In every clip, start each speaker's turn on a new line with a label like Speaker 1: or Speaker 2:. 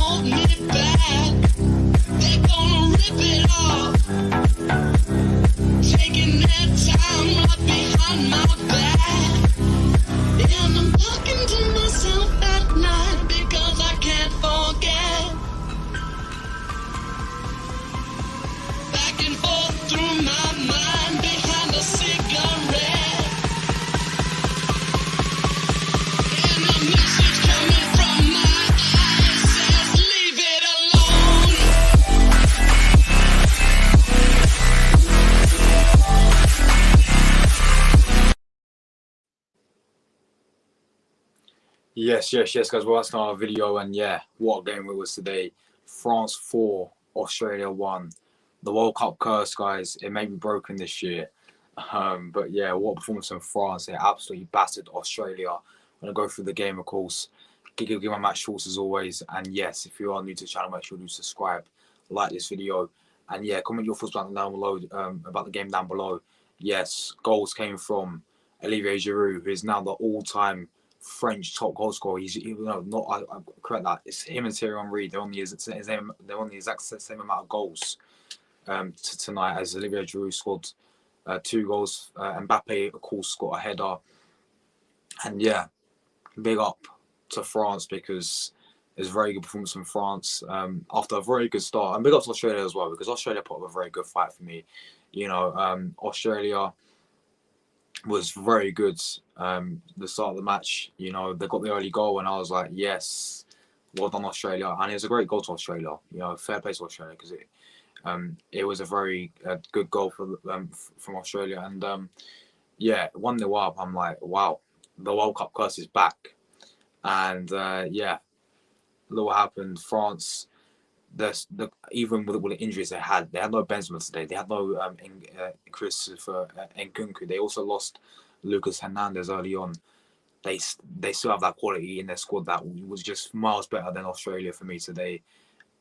Speaker 1: hold me back. They're gonna rip it off, taking their time right behind my back. And I'm talking to myself at night because I can't forget. Back and forth through my mind behind a cigarette. And a message coming from my eyes says, leave it alone.
Speaker 2: Yes, guys. Well, that's our video, and yeah, what a game it was today. France 4, Australia 1. The World Cup curse, guys. It may be broken this year. But yeah, what a performance from France. They absolutely battered Australia. I'm going to go through the game, of course. Give my match thoughts as always. And yes, if you are new to the channel, make sure you subscribe, like this video. And yeah, comment your thoughts down below about the game down below. Yes, goals came from Olivier Giroud, who is now the all-time French top goal scorer. I correct that. It's him and Thierry Henry. They're on the exact same amount of goals tonight as Olivier Giroud scored 2 goals. Mbappe, of course, got a header. And yeah, big up to France because it's a very good performance from France after a very good start. And big up to Australia as well because Australia put up a very good fight for me. Australia was very good. The start of the match, they got the early goal, and I was like, yes, well done Australia. And it was a great goal to Australia. Fair play to Australia because it was a very good goal from Australia. And yeah, 1-0 up. I'm like, wow, the World Cup curse is back. And yeah, look what happened. France. Even with the injuries they had no Benzema today. They had no Christopher Nkunku. They also lost Lucas Hernandez early on. They still have that quality in their squad that was just miles better than Australia for me today,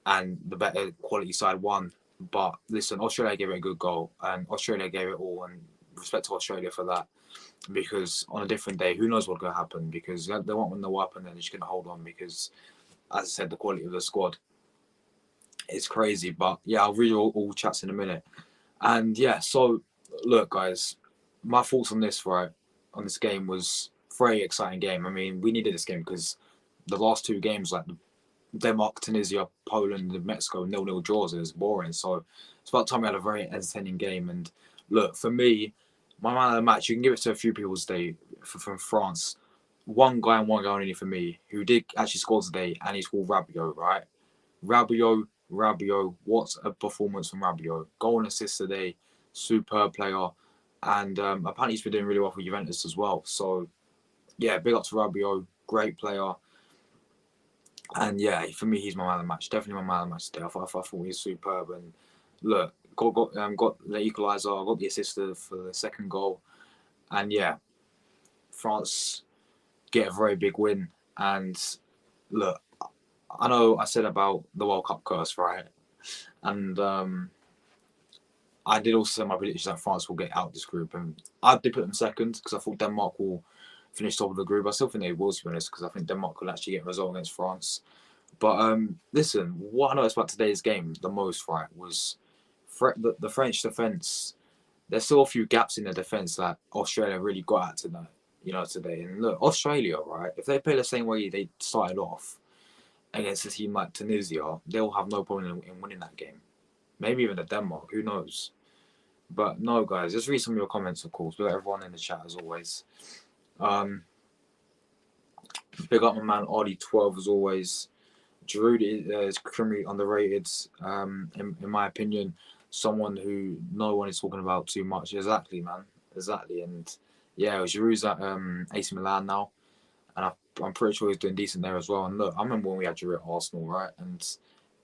Speaker 2: and the better quality side won. But listen, Australia gave it a good goal, and Australia gave it all, and respect to Australia for that. Because on a different day, who knows what's going to happen? Because they won't win the World Cup, and then they're just going to hold on. Because, as I said, the quality of the squad. It's crazy, but yeah, I'll read all chats in a minute. And yeah, so look, guys, my thoughts on this game was very exciting game. I mean, we needed this game because the last 2 games, like Denmark, Tunisia, Poland, and Mexico, 0-0 draws, it was boring. So it's about time we had a very entertaining game. And look, for me, my man of the match, you can give it to a few people today from France. One guy and one guy only for me who did actually score today, and he's called Rabiot, right? Rabiot, what a performance from Rabiot. Goal and assist today, superb player. And apparently he's been doing really well for Juventus as well. So, yeah, big up to Rabiot, great player. And yeah, for me, he's my man of the match. Definitely my man of the match today. I thought he was superb. And look, got the equaliser, got the assist for the second goal. And yeah, France get a very big win. And look, I know I said about the World Cup curse, right? And I did also say my prediction that France will get out of this group. And I did put them second because I thought Denmark will finish top of the group. I still think they will, to be honest, because I think Denmark will actually get a result against France. But listen, what I noticed about today's game the most, right, was the French defence. There's still a few gaps in the defence that Australia really got at today. And look, Australia, right, if they play the same way they started off against a team like Tunisia, they'll have no problem in winning that game. Maybe even the Denmark, who knows? But no, guys, just read some of your comments, of course. Big up everyone in the chat, as always. Big up my man, Ardy12, as always. Giroud is criminally underrated, in my opinion. Someone who no one is talking about too much. Exactly, man. Exactly. And yeah, Giroud's at AC Milan now. And I'm pretty sure he's doing decent there as well. And look, I remember when we had Giroud at Arsenal, right? And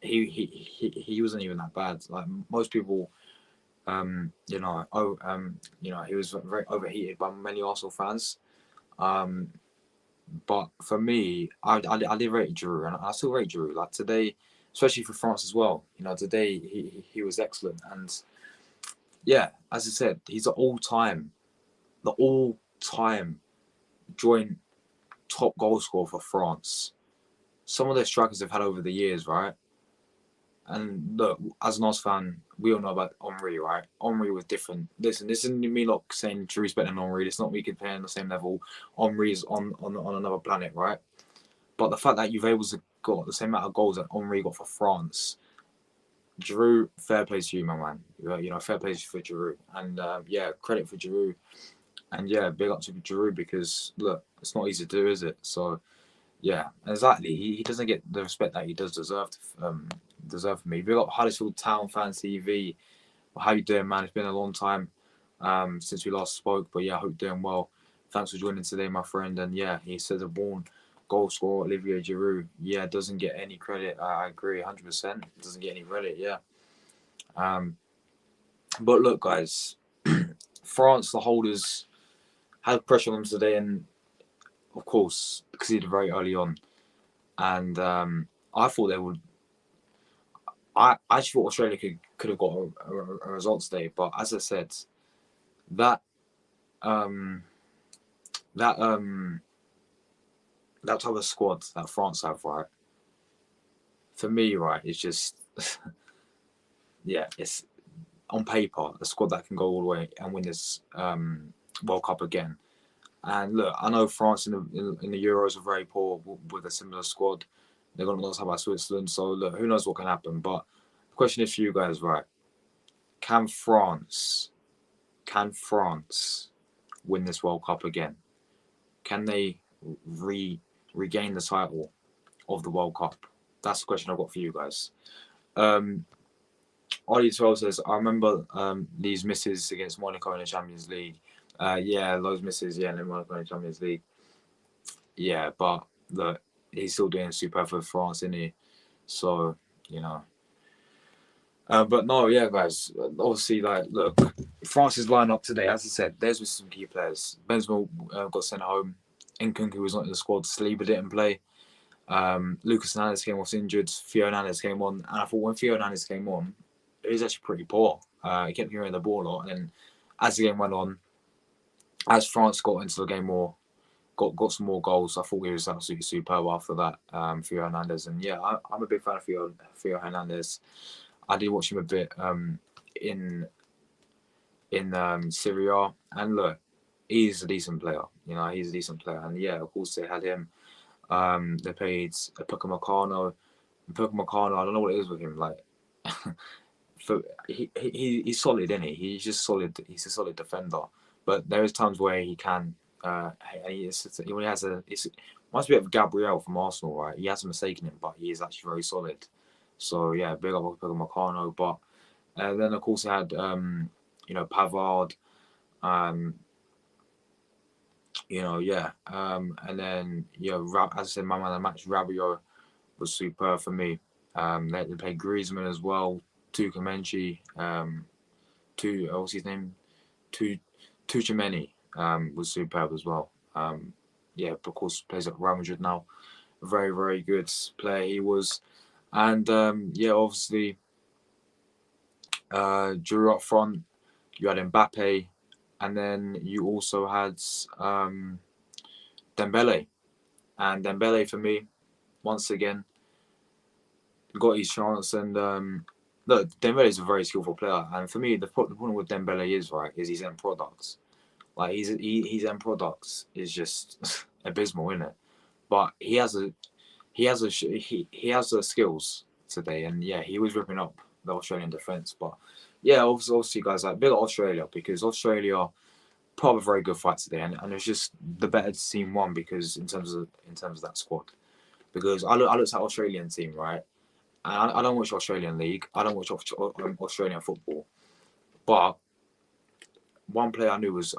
Speaker 2: he wasn't even that bad. Like most people, he was very overheated by many Arsenal fans. But for me, I did rate Giroud, and I still rate Giroud. Like today, especially for France as well. Today he was excellent. And yeah, as I said, he's the all-time joint top goal scorer for France. some of the strikers they've had over the years, right? And look, as an Arsenal fan, we all know about Henry, right? Henry was different. Listen, this isn't me not saying Giroud's better than Henry. It's not me comparing the same level. Henry's on another planet, right? But the fact that you've able to got the same amount of goals that Henry got for France, Giroud, fair play to you, my man. You know, fair play for Giroud. And yeah, credit for Giroud. And yeah, big up to Giroud because look, it's not easy to do, is it? So yeah, exactly. He doesn't get the respect that he does deserve from me. Big up Huddersfield Town Fan TV. How you doing, man? It's been a long time since we last spoke, but yeah, I hope you're doing well. Thanks for joining today, my friend. And yeah, he says a born goal scorer, Olivier Giroud. Yeah, doesn't get any credit. I agree, 100%. Doesn't get any credit. Yeah. But look, guys, France, the holders, had pressure on them today, and of course, conceded very early on. And I thought they would. I actually thought Australia could have got a result today, but as I said, that that that type of squad that France have, right? For me, right, it's just yeah, it's on paper a squad that can go all the way and win this World Cup again. And look, I know France in the Euros are very poor with a similar squad. They're going to lose by Switzerland, so look, who knows what can happen. But the question is for you guys, right? Can France win this World Cup again? Can they regain the title of the World Cup? That's the question I've got for you guys. Ollie 12 says, I remember these misses against Monaco in the Champions League. Yeah, those misses, yeah, in Monaco in the Champions League. Yeah, but look, he's still doing super for France, isn't he? So, you know. But no, yeah, guys. Obviously, like, look, France's lineup today, as I said, there's with some key players. Benzema got sent home. Nkunku was not in the squad. Saliba didn't play. Lucas Hernandez came off injured. Theo Hernandez came on, and I thought when Theo Hernandez came on, he was actually pretty poor. He kept hearing the ball a lot, and then as the game went on, as France got into the game more, got some more goals, I thought he was absolutely superb after that. Theo Hernandez, and yeah, I'm a big fan of Theo Hernandez. I did watch him a bit in Serie A, and look, he's a decent player. You know, he's a decent player, and yeah, of course they had him. They played Upamecano. Upamecano, I don't know what it is with him. Like, he's solid, isn't he? He's just solid. He's a solid defender. But there is times where he can. He has a. It reminds me of Gabriel from Arsenal, right? He has a mistake in him, but he is actually very solid. So yeah, big up Upamecano. But then of course they had Pavard. And then as I said, my man of the match Rabiot was superb for me. They played Griezmann as well, Tuca Menchi, what's his name, Tuchemeni was superb as well. Of course plays at Real Madrid now, very very good player he was, and obviously Giroud up front. You had Mbappe. And then you also had Dembele. And Dembele, for me, once again, got his chance. And look, Dembele is a very skillful player. And for me, the problem with Dembele is his end products. Like his end products is just abysmal, isn't it? But he has the skills today. And yeah, he was ripping up the Australian defence. But yeah, obviously, guys, like big Australia, because Australia put up a very good fight today, and it's just the better team won because in terms of that squad. Because I looked at Australian team, right, and I don't watch Australian league, I don't watch Australian football, but one player I knew was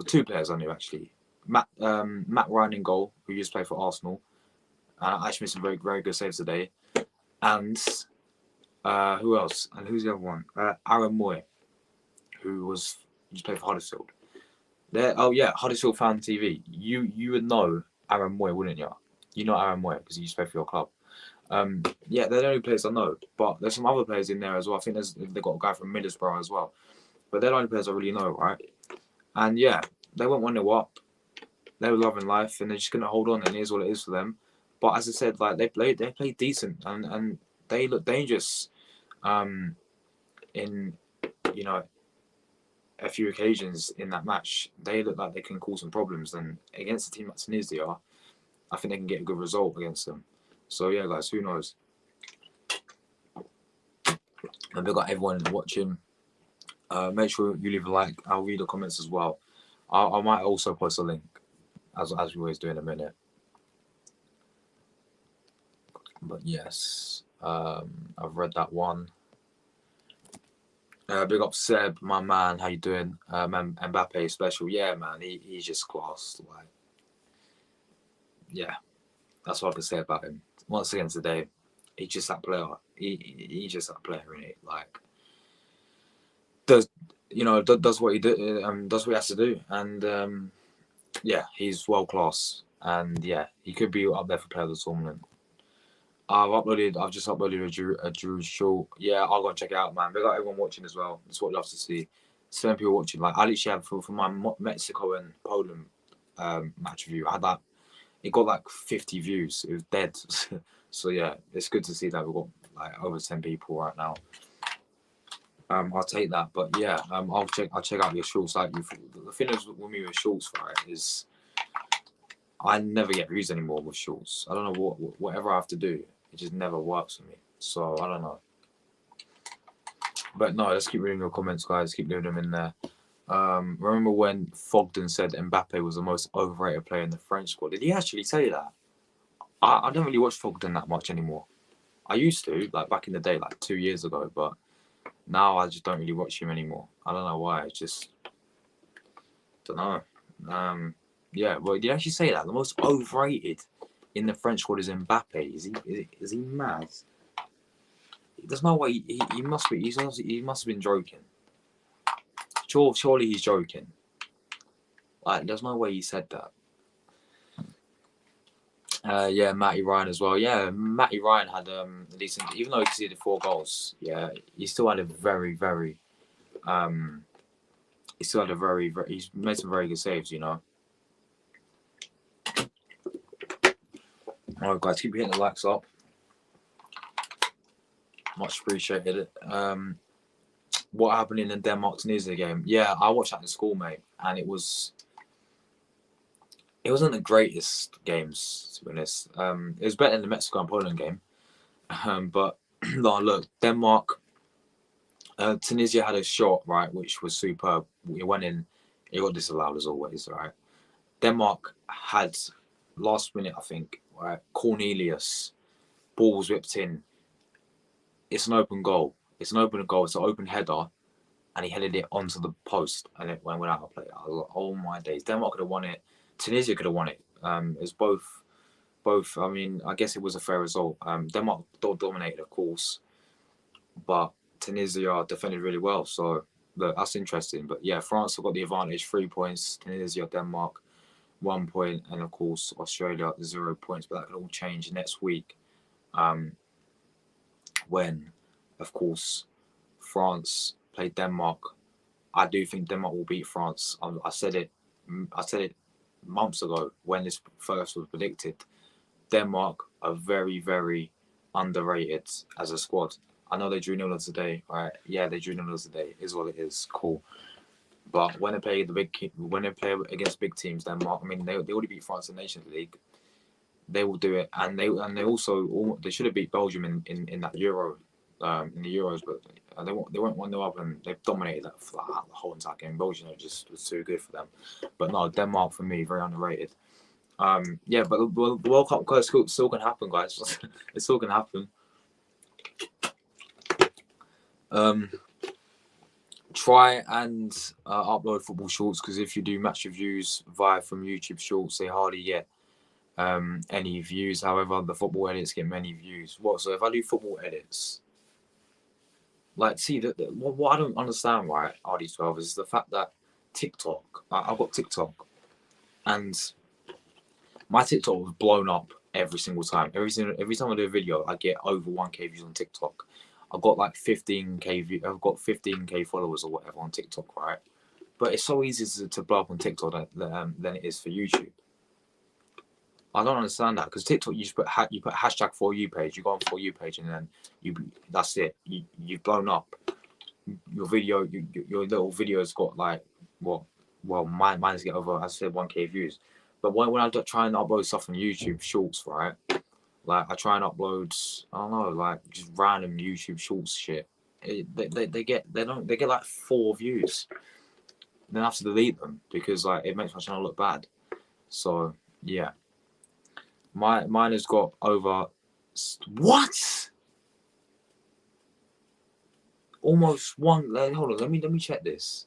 Speaker 2: two players I knew actually. Matt Ryan in goal, who used to play for Arsenal, actually made some very very good saves today, and. Who else? And who's the other one? Aaron Moy, who used to play for Huddersfield. Huddersfield Fan TV. You would know Aaron Moy, wouldn't you? You know Aaron Moy because he used to play for your club. They're the only players I know. But there's some other players in there as well. I think they've got a guy from Middlesbrough as well. But they're the only players I really know, right? And yeah, they went 1-0 up. They were loving life, and they're just going to hold on, and here's what it is for them. But as I said, like they played decent and they look dangerous. In you know a few occasions in that match, they look like they can cause some problems. And against a team like Tunisia, I think they can get a good result against them. So yeah, guys, who knows? And we've got everyone watching. Make sure you leave a like. I'll read the comments as well. I might also post a link, as we always do in a minute. But yes, I've read that one. Big up Seb, my man. How you doing? Mbappe special. Yeah, man. He's just class. Like, yeah, that's what I can say about him. Once again today, he's just that player. He's just that player, isn't he? Like, does what he do, does what he has to do, and yeah, he's world class, and yeah, he could be up there for player of the tournament. I've just uploaded a Drew short. Yeah, I'll go and check it out, man. We got everyone watching as well. That's what I love to see. So many people watching. Like I literally had for my Mexico and Poland match review. I had that. It got like 50 views. It was dead. So yeah, it's good to see that we've got like over 10 people right now. I'll take that, but yeah, I'll check out your shorts. Like the thing is with me with shorts, right, is I never get views anymore with shorts. I don't know whatever I have to do, it just never works for me. So I don't know. But no, let's keep reading your comments, guys. Keep leaving them in there. Remember when Fogden said Mbappe was the most overrated player in the French squad? Did he actually say that? I don't really watch Fogden that much anymore. I used to, like back in the day, like 2 years ago, but now I just don't really watch him anymore. I don't know why. It's just don't know. Yeah, well, did you actually say that? The most overrated in the French squad is Mbappe. Is he mad? There's no way he must be. He must have been joking. Surely he's joking. Like, there's no way he said that. Yeah, Matty Ryan as well. Yeah, Matty Ryan had a decent, even though he conceded 4 goals. Yeah, he still had a very. He's made some very good saves, you know. All right, guys, keep hitting the likes up. Much appreciated. What happened in the Denmark-Tunisia game? Yeah, I watched that in school, mate, and it wasn't the greatest games, to be honest. It was better than the Mexico and Poland game. But no, look, Denmark, Tunisia had a shot, right, which was superb. It went in, it got disallowed as always, right? Denmark had last minute, I think, right? Cornelius, ball was whipped in. It's an open goal. It's an open header, and he headed it onto the post, and it went out of play. I was like, oh my days! Denmark could have won it. Tunisia could have won it. It was both. I mean, I guess it was a fair result. Denmark dominated, of course, but Tunisia defended really well. So look, that's interesting. But yeah, France have got the advantage, 3 points. Tunisia, Denmark, 1 point, and of course Australia 0 points. But that could all change next week, when, of course, France play Denmark. I do think Denmark will beat France. I said it months ago when this first was predicted. Denmark are very, very underrated as a squad. I know they drew 0 today, right? Yeah, they drew 0 today. Is what it is. Cool. But when they play against big teams, Denmark, I mean, they already beat France in the Nations League. They will do it, and they should have beat Belgium in that Euro, in the Euros, but they went 1-0 up, and they've dominated that for the whole entire game. Belgium just was too good for them. But no, Denmark for me very underrated. Yeah, but the World Cup still can happen, guys. It's still can happen. Try and upload football shorts, because if you do match reviews from YouTube Shorts, they hardly get any views. However, the football edits get many views. So if I do football edits, like, see, what I don't understand, right, RD12, is the fact that TikTok, I've got TikTok, and my TikTok was blown up every single time. Every time I do a video, I get over 1K views on TikTok. I've got like 15K followers or whatever on TikTok, right? But it's so easy to blow up on TikTok than it is for YouTube. I don't understand that because TikTok, you just put you put hashtag for you page, you go on for you page, and then that's it. You've blown up. Your video, your little video's got like mine's get over, as I said, 1K views. But when I try and upload stuff on YouTube Shorts, right? Like I try and upload, I don't know, like just random YouTube Shorts shit. They get like 4 views. Then I have to delete them because like it makes my channel look bad. So yeah, mine has got over what? Almost one. Hold on, let me check this.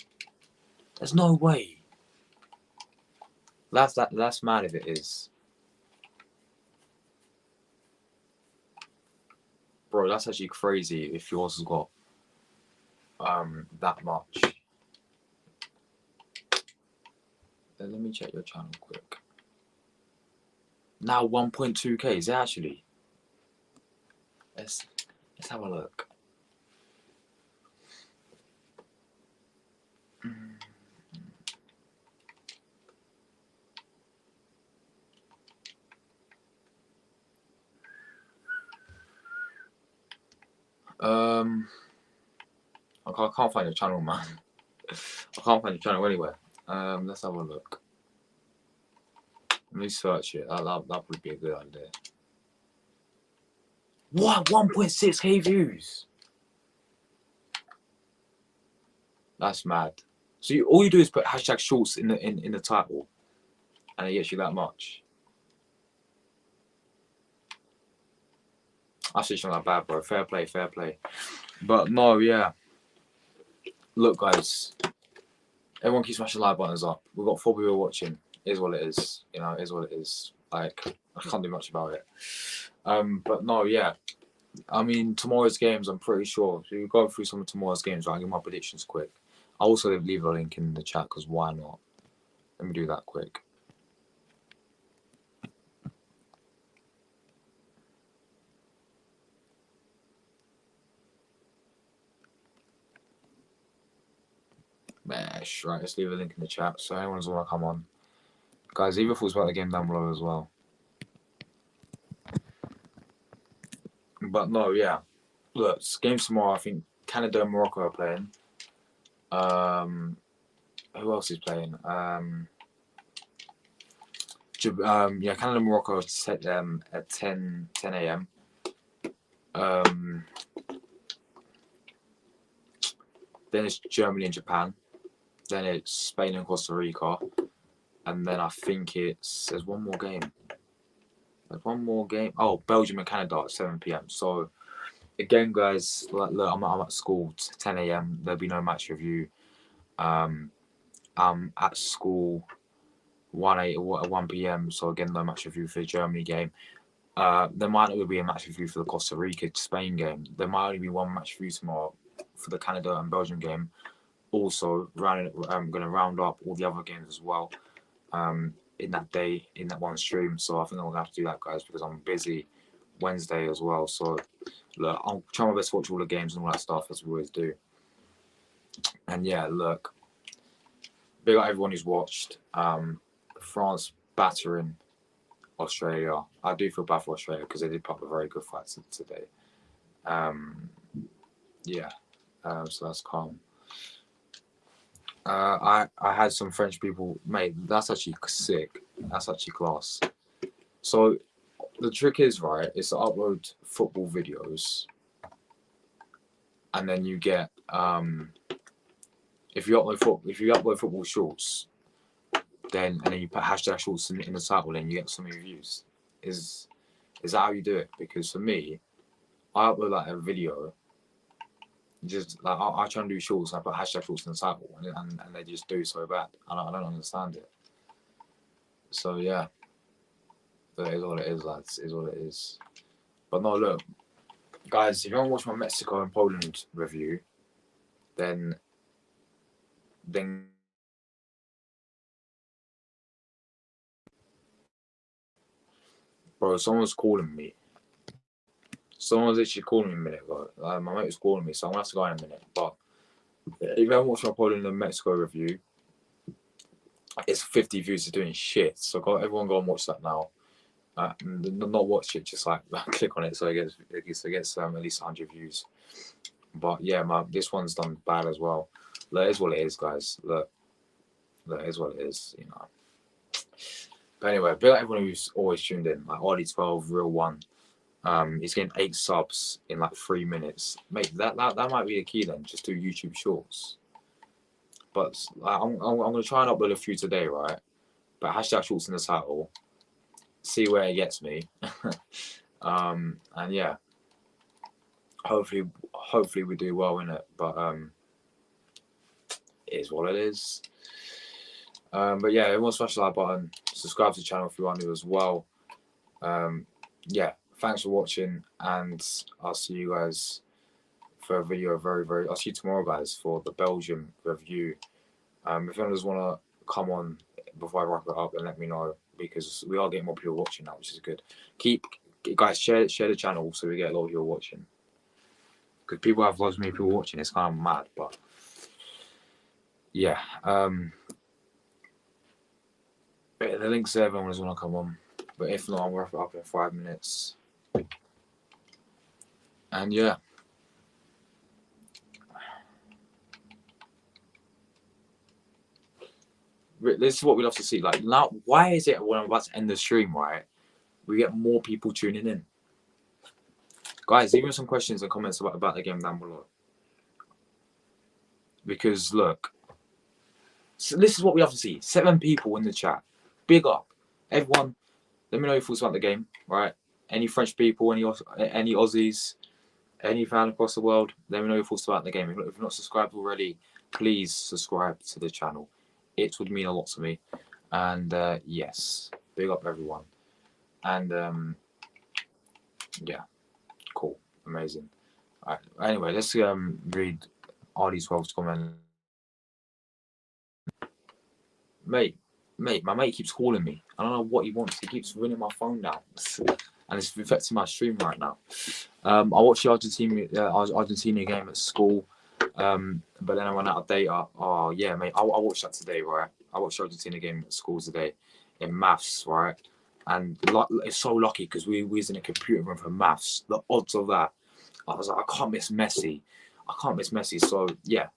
Speaker 2: There's no way. That's mad if it is. Bro, that's actually crazy if yours has got that much. Let me check your channel quick. Now 1.2K, is it actually? Let's have a look. I can't find your channel, man. I can't find your channel anywhere. Let's have a look. Let me search it. That would be a good idea. What? 1.6K views? That's mad. So all you do is put hashtag Shorts in the title, and it gets you that much. That's just not that bad, bro. Fair play, fair play. But no, yeah. Look, guys. Everyone keeps smashing like buttons up. We've got 4 people watching. It is what it is. You know, it is what it is. Like, I can't do much about it. But no, yeah. I mean, tomorrow's games, I'm pretty sure. So we'll go through some of tomorrow's games, right? I'll give my predictions quick. I'll also leave a link in the chat, because why not? Let me do that quick. Mesh, right, let's leave a link in the chat so anyone's want to come on. Guys, leave your thoughts about the game down below as well. But no, yeah. Look, games tomorrow, I think Canada and Morocco are playing. Who else is playing? Yeah, Canada and Morocco set them at 10 a.m. Then it's Germany and Japan. Then it's Spain and Costa Rica. And then I think there's one more game. There's one more game. Oh, Belgium and Canada at 7 p.m. So, again, guys, like, look, I'm at school 10 a.m. There'll be no match review. I'm at school 1 p.m. So, again, no match review for the Germany game. There might not be a match review for the Costa Rica-Spain game. There might only be one match review tomorrow for the Canada and Belgium game. Also, I'm going to round up all the other games as well in that day, in that one stream. So I think I'm going to have to do that, guys, because I'm busy Wednesday as well. So look, I'll try my best to watch all the games and all that stuff, as we always do. And yeah, look, big up everyone who's watched. France battering Australia. I do feel bad for Australia because they did put up a very good fight today. Yeah, so that's calm. I had some French people, mate, that's actually sick. That's actually class. So the trick is, right, is to upload football videos, and then you get if you upload football shorts, and then you put hashtag Shorts in the title, then you get some reviews. Is that how you do it? Because for me, I upload like a video. Just like I try and do shorts, and I put hashtag Shorts in the title, and they just do so bad. I don't understand it. So yeah, that is what it is, lads. It is what it is. But no, look, guys, if you want to watch my Mexico and Poland review, then bro, someone's calling me. Someone's literally calling me a minute ago. My mate was calling me, so I'm gonna have to go in a minute. But if you haven't watched my Poland and Mexico review, it's 50 views of doing shit. So everyone go and watch that now. Not watch it, just like click on it so it gets at least 100 views. But yeah, this one's done bad as well. Look, it is what it is, guys. Look, it is what it is, you know. But anyway, big up everyone who's always tuned in, like Ollie12, Real One. He's getting 8 subs in like 3 minutes. Mate, that might be the key then. Just do YouTube Shorts. But I'm gonna try and upload a few today, right? But hashtag Shorts in the title. See where it gets me. And yeah, hopefully we do well in it. But it is what it is. But yeah, everyone smash the like button. Subscribe to the channel if you want to as well. Yeah, thanks for watching, and I'll see you guys for a video. I'll see you tomorrow, guys, for the Belgium review. If anyone does want to come on before I wrap it up, then let me know, because we are getting more people watching now, which is good. Guys, share the channel so we get a lot of people watching, because people have loads of people watching. It's kind of mad, but yeah. The link's there if anyone does want to come on, but if not, I'll wrap it up in 5 minutes. And yeah. This is what we love to see. Like, now, why is it when I'm about to end the stream, right, we get more people tuning in? Guys, leave me some questions and comments about the game down below. Because look, so this is what we love to see. 7 people in the chat. Big up, everyone. Let me know your thoughts about the game, right? Any French people, any Aussies, any fan across the world, let me know your thoughts about the game. If you're not subscribed already, please subscribe to the channel. It would mean a lot to me. And yes, big up everyone. And yeah, cool, amazing. All right, anyway, let's read RD12's comment. Mate, my mate keeps calling me. I don't know what he wants. He keeps running my phone down, and it's affecting my stream right now. I watched the Argentina game at school, but then I ran out of data. Oh yeah, mate, I watched that today, right? I watched the Argentina game at school today in maths, right? And it's so lucky because we was in a computer room for maths. The odds of that, I was like, I can't miss Messi. So yeah.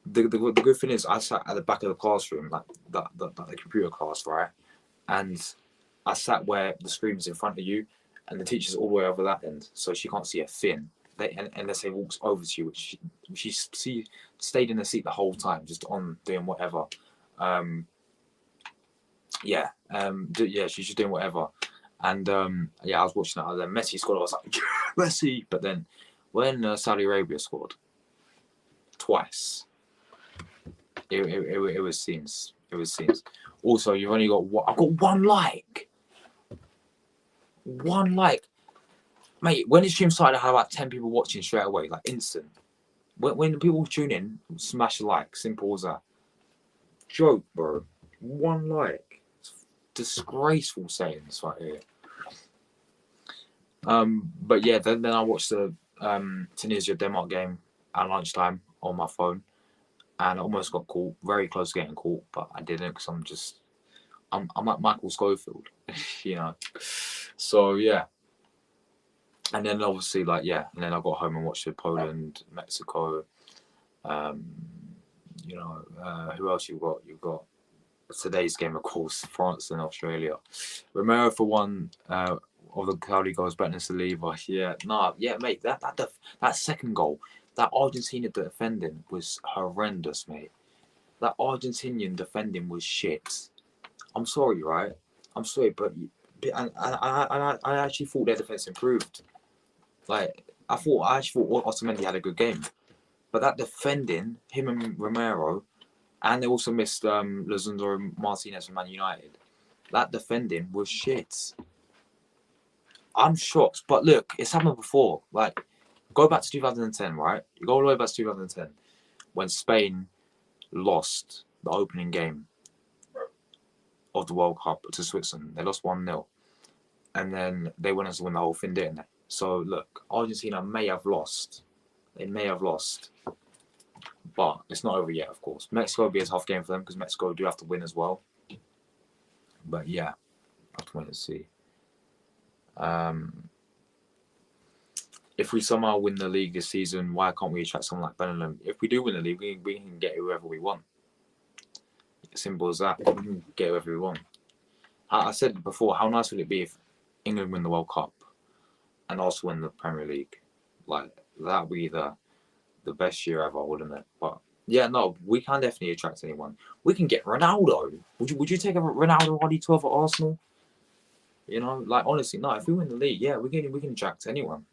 Speaker 2: The good thing is I sat at the back of the classroom, like the computer class, right? And I sat where the screen is in front of you, and the teacher's all the way over that end, so she can't see a thing. Unless they walks over to you, which she stayed in the seat the whole time, just on doing whatever. Yeah, she's just doing whatever. And yeah, I was watching that. And then Messi scored. I was like, Messi! But then when Saudi Arabia scored twice, it was scenes. It was scenes. Also, you've only got I've got 1 like. 1 like. Mate, when the stream started, I had about 10 people watching straight away, like instant. When people tune in, smash a like. Simple as that. Joke, bro. 1 like. It's disgraceful sayings right here. But yeah, then I watched the Tunisia-Denmark game at lunchtime on my phone. And I almost got caught, very close to getting caught, but I didn't, because I'm like Michael Scofield, you know. So yeah. And then obviously, like, yeah, and then I got home and watched the Poland, Mexico. You know, who else you've got today's game, of course, France and Australia. Romero for one of the Cloudy goals better than Saliba. Yeah, mate, that second goal. That Argentina defending was horrendous, mate. That Argentinian defending was shit. I'm sorry, right? I'm sorry, but I actually thought their defense improved. Like, I actually thought Otamendi had a good game. But that defending, him and Romero, and they also missed Lisandro Martinez from Man United. That defending was shit. I'm shocked. But look, it's happened before. Like, go back to 2010, right? You go all the way back to 2010 when Spain lost the opening game of the World Cup to Switzerland. They lost 1-0. And then they went on to win the whole thing, didn't they? So, look, Argentina may have lost. They may have lost. But it's not over yet, of course. Mexico will be a tough game for them because Mexico do have to win as well. But yeah. I have to wait and see. If we somehow win the league this season, why can't we attract someone like Bellingham? If we do win the league, we can get whoever we want. Simple as that. We can get whoever we want. I said before, how nice would it be if England win the World Cup and also win the Premier League? Like, that would be the best year ever, wouldn't it? But yeah, no, we can definitely attract anyone. We can get Ronaldo. Would you take a Ronaldo RD12 at Arsenal? You know, like, honestly, no. If we win the league, yeah, we can attract anyone.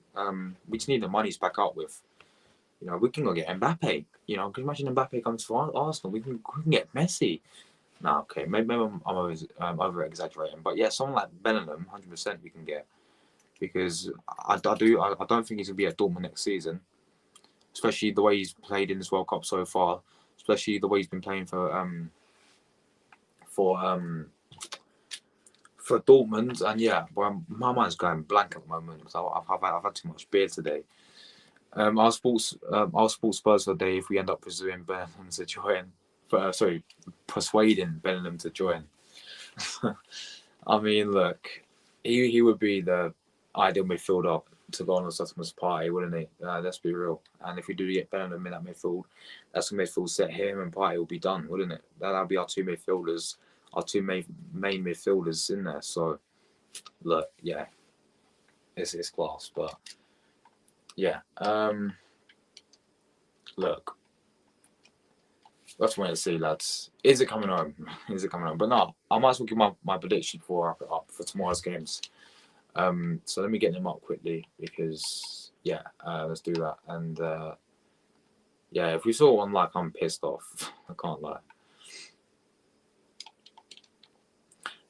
Speaker 2: We just need the money to back up with. You know, we can go get Mbappe. You know, can you imagine Mbappe comes to Arsenal? We can get Messi. Nah, okay, maybe I'm over exaggerating, but yeah, someone like Bellingham, 100% we can get, because I don't think he's gonna be at Dortmund next season, especially the way he's played in this World Cup so far, especially the way he's been playing for Dortmund, and yeah, well, my mind's going blank at the moment because I've had too much beer today. Our sports Spurs today, if we end up pursuing Bellingham to join. Persuading Bellingham to join. I mean, look, he would be the ideal midfielder to go on the Sutton's party, wouldn't he? Let's be real. And if we do get Bellingham in that midfield, that's a midfield set. Him and Partey will be done, wouldn't it? That'll be our two midfielders, our two main midfielders in there. So, look, yeah, it's class. But yeah, look. Let's wait and see, lads. Is it coming home? Is it coming home? But no, I might as well give my prediction before I wrap it up for tomorrow's games. So let me get them up quickly because, yeah, let's do that. And, yeah, if we saw one like, I'm pissed off. I can't lie.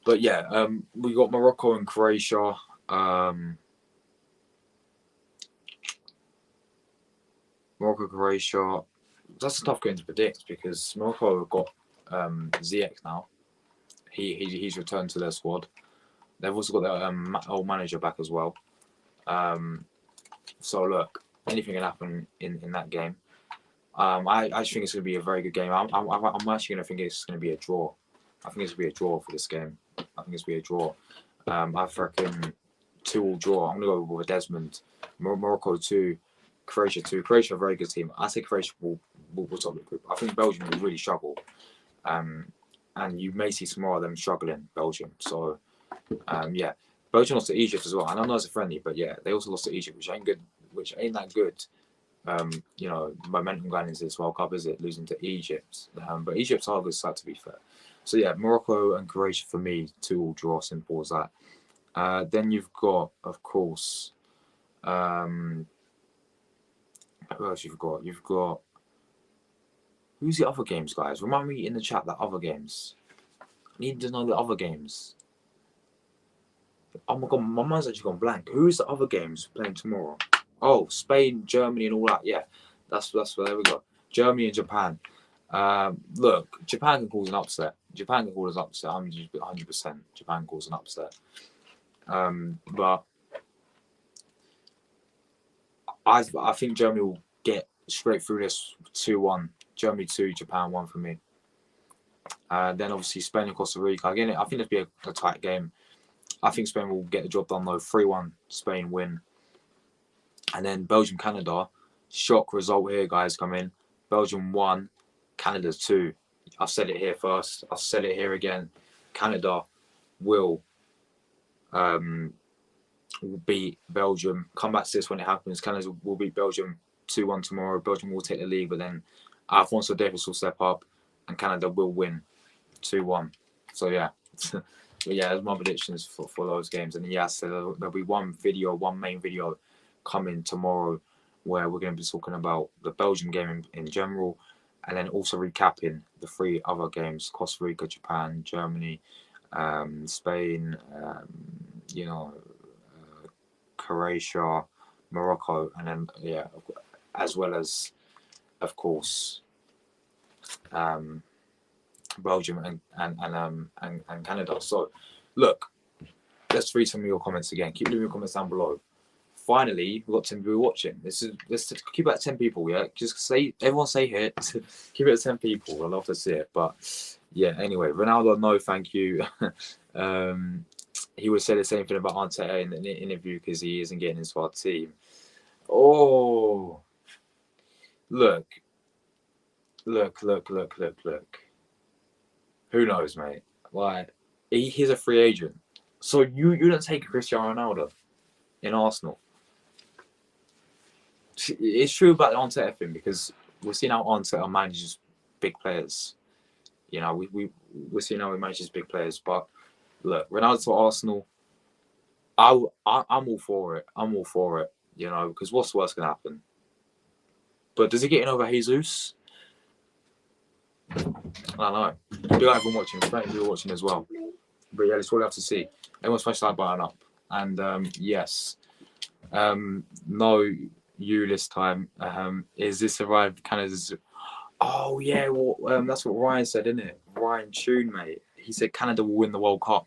Speaker 2: But, yeah, we got Morocco and Croatia. Morocco, Croatia. That's a tough game to predict because Morocco have got Ziyech now. He's returned to their squad. They've also got their old manager back as well. So look, anything can happen in that game. I just think it's going to be a very good game. I'm actually going to think it's going to be a draw. I think it's going to be a draw for this game. I think it's going to be a draw. I reckon 2-2 draw. I'm going to go with Desmond. Morocco 2, Croatia 2. Croatia a very good team. I say Croatia will top the group. I think Belgium will really struggle. And you may see some more of them struggling, Belgium. So, yeah. Belgium lost to Egypt as well. And I know it's a friendly, but yeah, they also lost to Egypt, which ain't that good. You know, momentum going into this World Cup, is it? Losing to Egypt. But Egypt's are a good side, to be fair. So yeah, Morocco and Croatia for me, 2-2 draw, simple as that. Then you've got, of course, who else you've got? You've got, who's the other games, guys? Remind me in the chat the other games. I need to know the other games. Oh my god, my mind's actually gone blank. Who's the other games playing tomorrow? Oh, Spain, Germany, and all that. Yeah, that's there we go. Germany and Japan. Look, Japan can cause an upset. Japan can cause an upset. 100%. Japan cause an upset. But I think Germany will get straight through this 2-1. Germany 2, Japan 1 for me. Then obviously Spain and Costa Rica. Again, I think it'll be a tight game. I think Spain will get the job done though. 3-1, Spain win. And then Belgium, Canada. Shock result here, guys. Come in. Belgium 1, Canada 2. I've said it here first. I'll say it here again. Canada will beat Belgium. Come back to this when it happens. Canada will beat Belgium 2-1 tomorrow. Belgium will take the lead, but then Alphonso Davies will step up and Canada will win 2-1. So yeah. But yeah, there's my predictions for those games. And yeah, so there'll be one main video coming tomorrow where we're going to be talking about the Belgium game in general, and then also recapping the 3 other games: Costa Rica, Japan, Germany, Spain, Croatia, Morocco, and then yeah, as well as, of course, Belgium and Canada. So, look, let's read some of your comments again. Keep leaving your comments down below. Finally, we've got 10 people watching. Let's keep it at 10 people, yeah? Just say, everyone say here, keep it at 10 people. I'd love to see it. But yeah, anyway, Ronaldo, no, thank you. he would say the same thing about Arteta in the interview because he isn't getting into our team. Oh, look. Who knows, mate? Like, he's a free agent. So you don't take Cristiano Ronaldo in Arsenal. It's true about the Arteta thing because we're seeing how Arteta manages big players. You know, we're seeing how he manages big players. But look, Ronaldo to Arsenal, I'm all for it. I'm all for it. You know, because what's the worst gonna happen? But does he get in over Jesus? I don't know. Big up everyone watching. Thank you for watching as well. But yeah, that's all we have to see. Everyone smash that button up. And yes. No, you this time. Is this arrived Canada's? Oh yeah, well, that's what Ryan said, isn't it? Ryan Tune, mate. He said Canada will win the World Cup.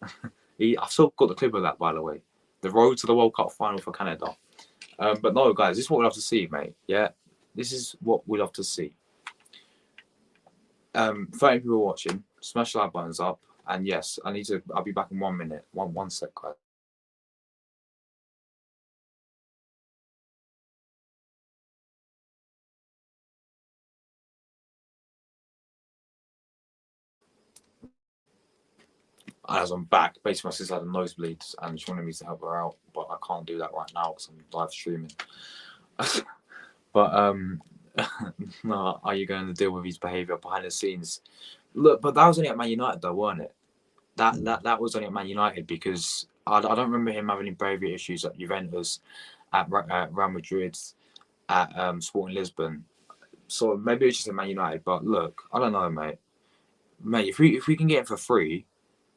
Speaker 2: I've still got the clip of that, by the way. The road to the World Cup final for Canada. But no, guys, this is what we love to see, mate. Yeah, this is what we love to see. 30 people watching. Smash the like buttons up. And yes, I'll be back in 1 minute. One sec, guys. As I'm back, basically my sister had a nosebleed and she wanted me to help her out, but I can't do that right now because I'm live streaming. But no, are you going to deal with his behaviour behind the scenes? Look, but that was only at Man United though, weren't it? That was only at Man United because I don't remember him having any behaviour issues at Juventus, at Real Madrid, at Sporting Lisbon. So maybe it's just at Man United. But look, I don't know, mate. If we can get him for free,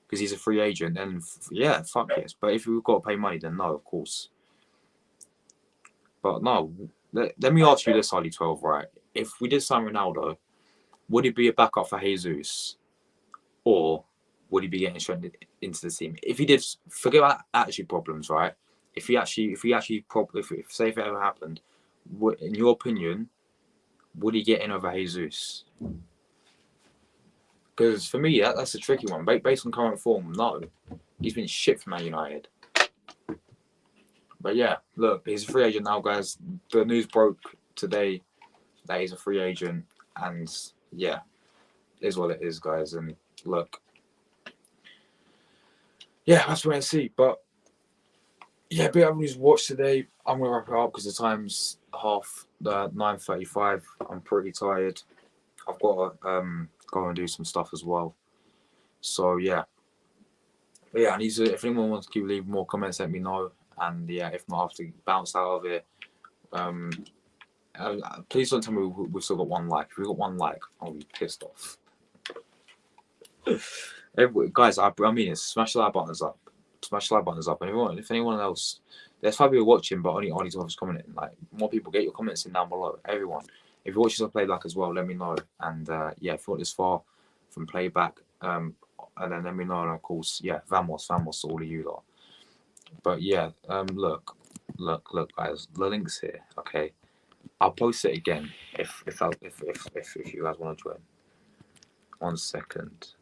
Speaker 2: because he's a free agent, then yeah, fuck yes. But if we've got to pay money, then no, of course. But no, let me ask you this, Ali 12, right? If we did sign Ronaldo, would he be a backup for Jesus? Or would he be getting straight into the team? If he did, forget about attitude problems, right? If say if it ever happened, in your opinion, would he get in over Jesus? Because for me, that's a tricky one. Based on current form, no. He's been shit for Man United. But yeah, look, he's a free agent now, guys. The news broke today that he's a free agent. And yeah, it is what it is, guys. And look, yeah, that's what I see. But yeah, big everyone who's watched today. I'm going to wrap it up because the time's 9:35. I'm pretty tired. I've got to go and do some stuff as well. So yeah. But yeah, if anyone wants to keep leaving more comments, let me know. And yeah, if not, I have to bounce out of it. Please don't tell me we've still got 1 like. If we've got 1 like, I'll be pissed off. Guys, I mean, smash the like buttons up. Smash the like buttons up. And if anyone else, there's 5 people watching, but only 12 is commenting. Like, more people, get your comments in down below. Everyone. If you're watching on playback as well, let me know. And yeah, if you're this far from playback, and then let me know. And of course, yeah, vamos to all of you lot. But yeah, look, guys, the link's here. Okay, I'll post it again if you guys want to join. 1 second.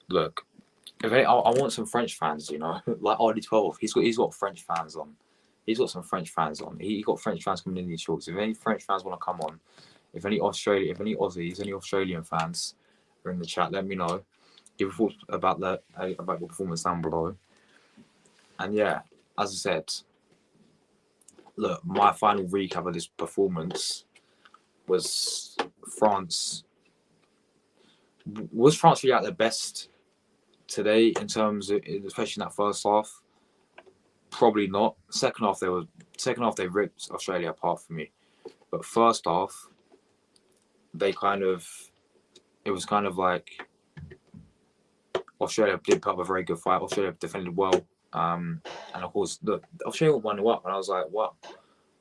Speaker 2: Look, I want some French fans, you know, like RD12. He's got French fans on. He's got some French fans on. He got French fans coming in these shorts. If any French fans want to come on, if any Aussies, any Australian fans are in the chat, let me know. Give a thought about your performance down below. And yeah, as I said, look, my final recap of this performance was France. Was France really at their best today in terms of, especially in that first half? Probably not. Second half they ripped Australia apart for me. But first half, it was kind of like Australia did put up a very good fight. Australia defended well. And of course, Australia won up, and I was like, "What?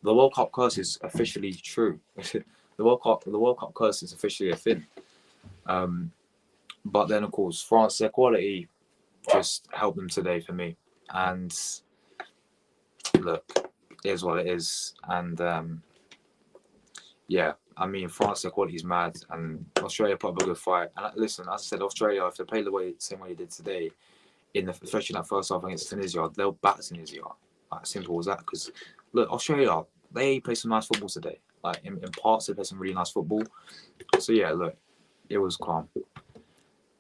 Speaker 2: The World Cup curse is officially true. The World Cup curse is officially a thing." But then, of course, France, their quality just helped them today for me. And look, it is what it is. And yeah, I mean, France, their quality is mad, and Australia put up a good fight. And listen, as I said, Australia, if they play same way they did today, especially in that first half against Tunisia, they'll bat Tunisia. Like, simple as that. Because look, Australia, they play some nice football today. Like in parts, they play some really nice football. So yeah, look, it was calm.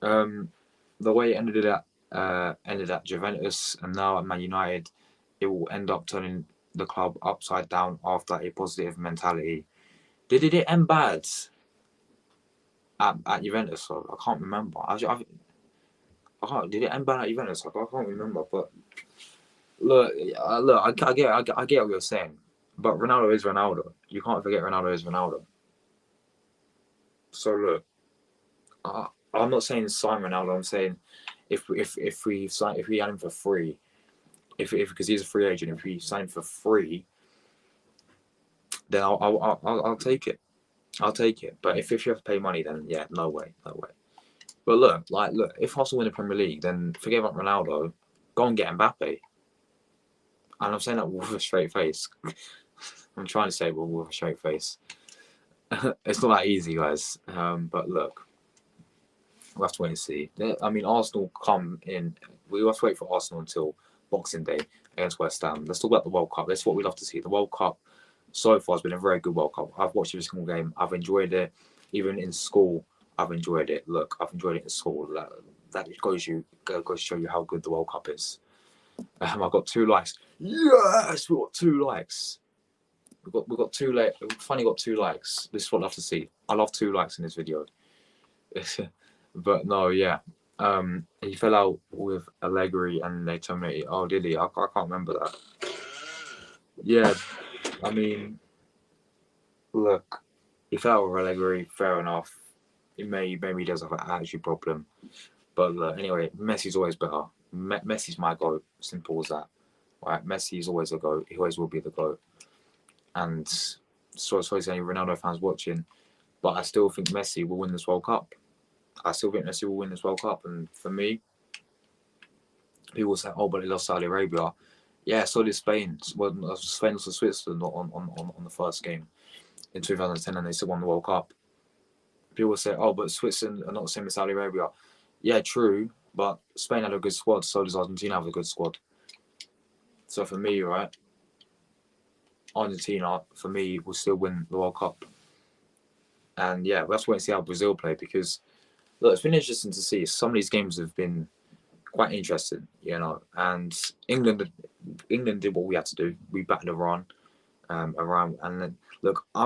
Speaker 2: The way it ended at Juventus and now at Man United, it will end up turning the club upside down after a positive mentality. Did it end bad at Juventus? So I can't remember. I can't. Did it end bad at Juventus? I can't remember. But look, I get what you're saying. But Ronaldo is Ronaldo. You can't forget Ronaldo is Ronaldo. So look, I'm not saying sign Ronaldo. I'm saying if we had him for free, if because he's a free agent, if we sign him for free, then I'll take it. I'll take it. But if you have to pay money, then yeah, no way. But look, if Arsenal win the Premier League, then forget about Ronaldo. Go and get Mbappe. And I'm saying that with a straight face. I'm trying to say it with a straight face. It's not that easy, guys. But look, we'll have to wait and see. I mean, Arsenal come in. We have to wait for Arsenal until Boxing Day against West Ham. Let's talk about the World Cup. That's what we love to see. The World Cup so far has been a very good World Cup. I've watched every single game. I've enjoyed it. Even in school, I've enjoyed it. Look, I've enjoyed it in school. That goes to show you how good the World Cup is. I got 2 likes. Yes, we got 2 likes. We got 2 likes. Finally got 2 likes. This is what I love to see. I love 2 likes in this video. But no, yeah. He fell out with Allegri and they terminated. Oh, did he? I can't remember that. Yeah, I mean, look, he fell out with Allegri. Fair enough. Maybe he does have an attitude problem. But look, anyway, Messi's always better. Messi's my GOAT. Simple as that. Right? Messi's always a GOAT. He always will be the GOAT. And sorry to any Ronaldo fans watching, but I still think Messi will win this World Cup. And for me, people say, "Oh, but he lost Saudi Arabia." Yeah, so did Spain. Well, Spain lost to Switzerland on the first game in 2010, and they still won the World Cup. People say, "Oh, but Switzerland are not the same as Saudi Arabia." Yeah, true, but Spain had a good squad. So does Argentina have a good squad. So for me, right, Argentina for me will still win the World Cup. And yeah, we'll have to wait and see how Brazil play because. Look, it's been interesting to see. Some of these games have been quite interesting, And England did what we had to do. We battled Iran, and then look, I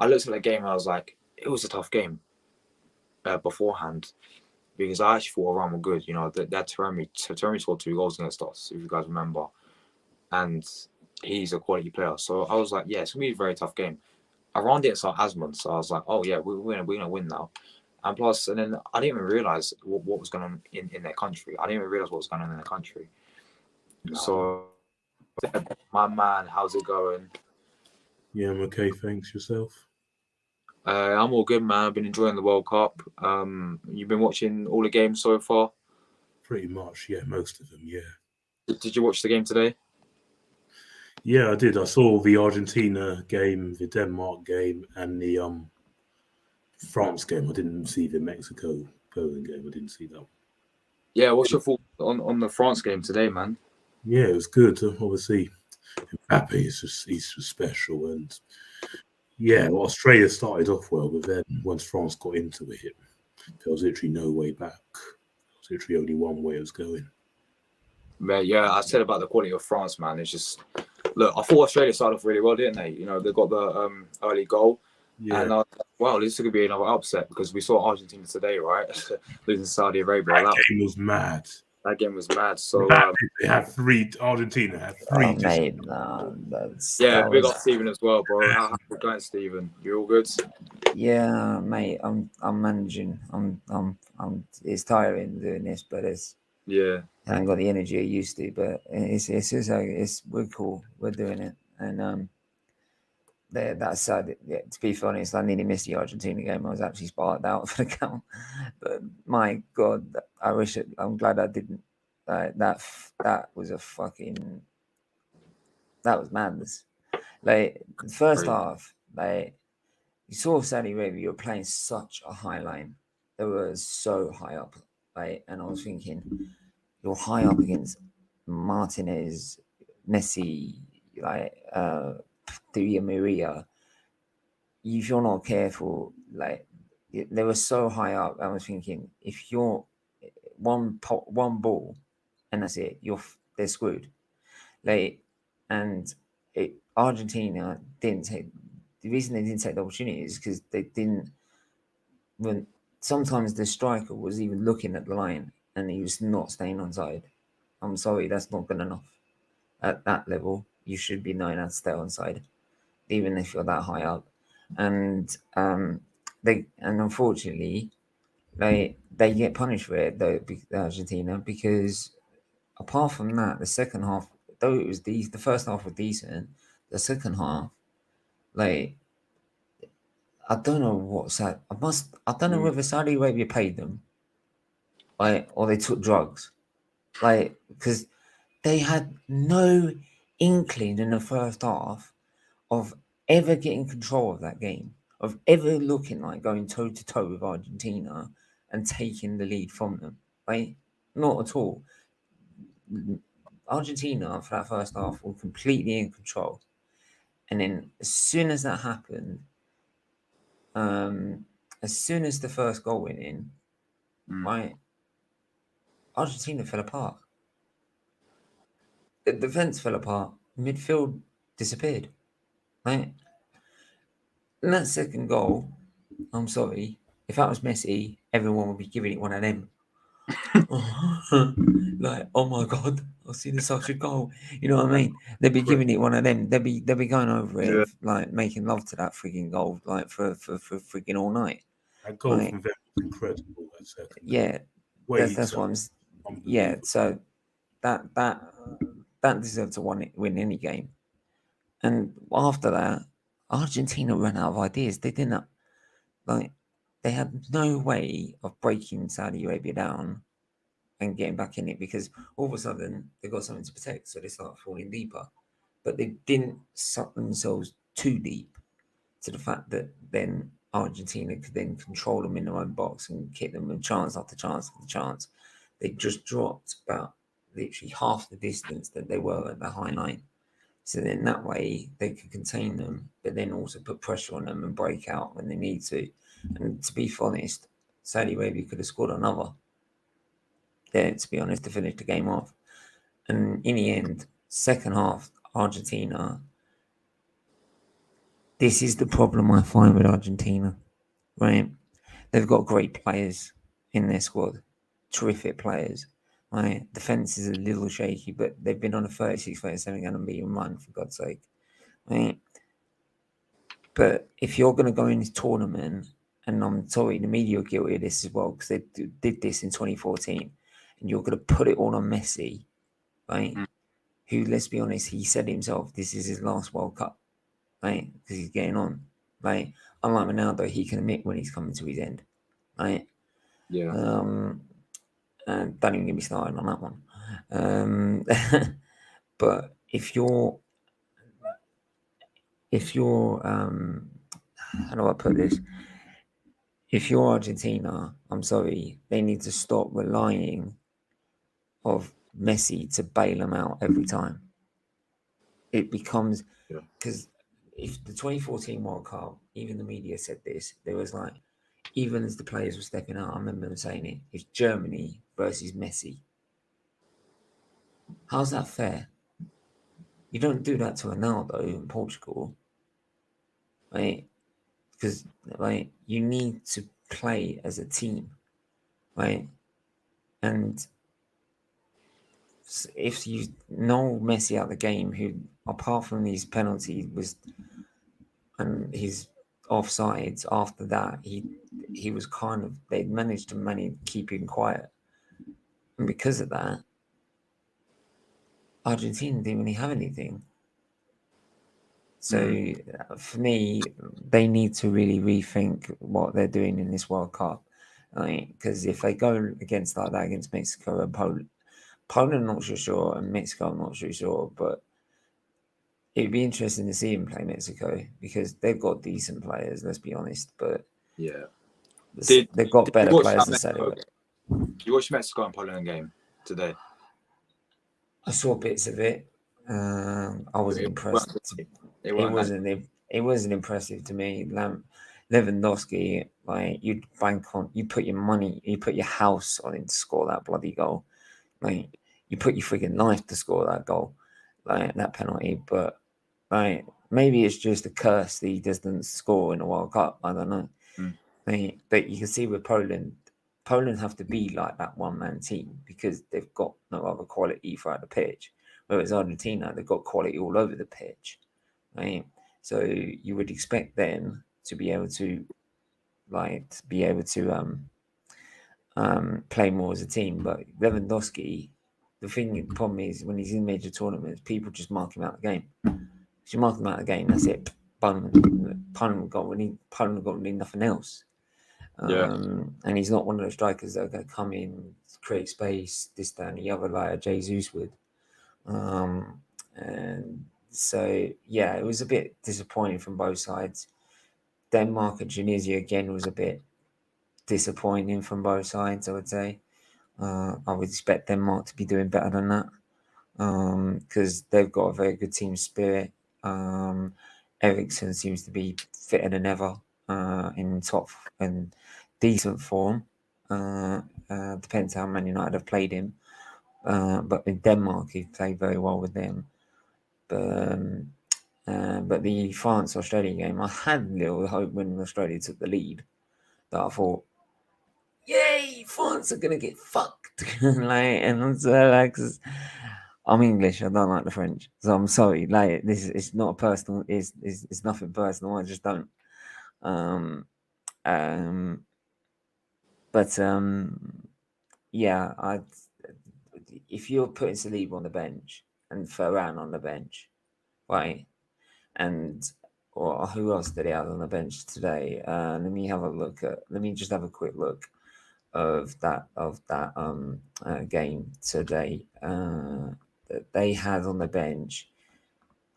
Speaker 2: looked at the game and I was like, it was a tough game beforehand because I actually thought Iran were good. That Taremi scored 2 goals against us, if you guys remember, and he's a quality player. So I was like, yeah, it's gonna be a very tough game. Iran didn't start as much, so I was like, oh yeah, we're gonna win now. And plus, and then I didn't even realize what was going on in their country. I didn't even realize what was going on in their country. No. So, my man, how's it going?
Speaker 3: Yeah, I'm okay. Thanks. Yourself?
Speaker 2: I'm all good, man. I've been enjoying the World Cup. You've been watching all the games so far?
Speaker 3: Pretty much, yeah. Most of them, yeah.
Speaker 2: Did you watch the game today?
Speaker 3: Yeah, I did. I saw the Argentina game, the Denmark game, and the France game. I didn't see the Mexico-Poland game. I didn't see that one.
Speaker 2: Yeah, what's your thought on the France game today, man?
Speaker 3: Yeah, it was good. Obviously, Mbappe he's just special. And yeah, well, Australia started off well, but then once France got into it, there was literally no way back. There was literally only one way it was going.
Speaker 2: Yeah, I said about the quality of France, man. It's just, look, I thought Australia started off really well, didn't they? They got the early goal. Yeah. And wow, this could be another upset because we saw Argentina today, right? Losing Saudi Arabia.
Speaker 3: That game was mad.
Speaker 2: That game was mad. So
Speaker 3: they had 3. Argentina had 3.
Speaker 4: Oh, mate, no,
Speaker 2: big up Stephen as well, bro. How's it going, Stephen? You all good?
Speaker 4: Yeah, mate. I'm managing. I'm. It's tiring doing this, but I haven't got the energy I used to. But we're cool. We're doing it, and that side. Yeah, to be honest, I nearly missed the Argentina game. I was actually sparked out for the count. But my God, I'm glad I didn't. That was that was madness. Like the first half, You saw Saudi Arabia, you were playing such a high line. They were so high up, right? And I was thinking, you're high up against Martinez, Messi, like Di Maria. If you're not careful, like they were so high up, I was thinking, if you're one ball, and that's it, they're screwed. Like, and Argentina didn't take. The reason they didn't take the opportunity is because they didn't. When sometimes the striker was even looking at the line and he was not staying on side. I'm sorry, that's not good enough. At that level, you should be knowing how to stay on side, even if you're that high up. And unfortunately, they get punished for it though, Argentina, because apart from that, the second half, though it was the first half was decent, the second half, like I don't know I don't know whether Saudi Arabia paid them, like, or they took drugs, like, because they had no inkling in the first half of ever getting control of that game, of ever looking like going toe to toe with Argentina and taking the lead from them. Right? Not at all. Argentina for that first half were completely in control. And then as soon as that happened, as soon as the first goal went in, right, Argentina fell apart. The defense fell apart. Midfield disappeared. Right? And that second goal, I'm sorry, if that was Messi, everyone would be giving it one of them. Like, oh my god, I've seen such a goal. You know what I mean? They'd be giving it one of them. They'd be going over it, like making love to that freaking goal, like for freaking all night.
Speaker 3: That goal from them was incredible. That second.
Speaker 4: Yeah, that's what I'm. Yeah, so that deserved to win any game. And after that, Argentina ran out of ideas. They didn't they had no way of breaking Saudi Arabia down and getting back in it, because all of a sudden they got something to protect, so they start falling deeper. But they didn't suck themselves too deep to the fact that then Argentina could then control them in their own box and kick them with chance after chance after chance. They just dropped about literally half the distance that they were at the high line. So then that way they could contain them, but then also put pressure on them and break out when they need to. And to be honest, Saudi Arabia could have scored another there, to be honest, to finish the game off. And in the end, second half, Argentina. This is the problem I find with Argentina, right? They've got great players in their squad, terrific players. Right? Defense is a little shaky, but they've been on a 36-37 unbeaten run, for God's sake. Right? But if you're going to go in this tournament, and I'm sorry, the media are guilty of this as well, because they did this in 2014, and you're going to put it all on Messi, right? Who, let's be honest, he said himself, this is his last World Cup, right? Because he's getting on, right? Unlike Ronaldo, he can admit when he's coming to his end, right?
Speaker 2: Yeah.
Speaker 4: And don't even get me started on that one. But if you're how do I put this? If you're Argentina, I'm sorry, they need to stop relying of Messi to bail them out every time. It becomes, because if the 2014 World Cup, even the media said this, there was like, even as the players were stepping out, I remember them saying it, it's Germany versus Messi. How's that fair? You don't do that to Ronaldo in Portugal, right? Because, right, you need to play as a team, right? And if you know Messi out of the game, who apart from these penalties and his offsides, after that he was kind of, they managed to keep him quiet, and because of that, Argentina didn't really have anything. So for me, they need to really rethink what they're doing in this World Cup, because if they go against like that against Mexico and Poland, I'm not so sure, and Mexico I'm not so sure, but it'd be interesting to see him play Mexico because they've got decent players. Let's be honest, but
Speaker 2: Yeah.
Speaker 4: they've got better
Speaker 2: watch
Speaker 4: players
Speaker 2: that
Speaker 4: than Sadio.
Speaker 2: You watched Mexico and Poland game today?
Speaker 4: I saw bits of it. I wasn't impressed. It wasn't impressive to me. Lewandowski, like you put your money, you put your house on him to score that bloody goal. Like you put your freaking life to score that goal, like that penalty. But like maybe it's just a curse that he doesn't score in a World Cup. I don't know. Like, but you can see with Poland have to be like that one-man team because they've got no other quality throughout the pitch. Whereas Argentina, they've got quality all over the pitch. Right? So you would expect them to be able to play more as a team. But Lewandowski, the problem is when he's in major tournaments, people just mark him out of the game. If you mark him out of the game, that's it. Poland got really nothing else. And he's not one of those strikers that are going to come in, create space, this, that, and the other, like Jesus would. And so, yeah, it was a bit disappointing from both sides. Denmark and Tunisia again was a bit disappointing from both sides, I would say. I would expect Denmark to be doing better than that because they've got a very good team spirit. Eriksen seems to be fitter than ever in top and decent form. Depends how Man United have played him. But in Denmark, he played very well with them. But the France-Australia game, I had little hope when Australia took the lead that I thought, yay, France are going to get fucked. I'm English, I don't like the French. So I'm sorry, like, this it's not a personal, it's nothing personal, I just don't. Yeah, if you're putting Saliba on the bench and Ferran on the bench, right, or who else did he have on the bench today? Let me just have a quick look of that game today that they had on the bench.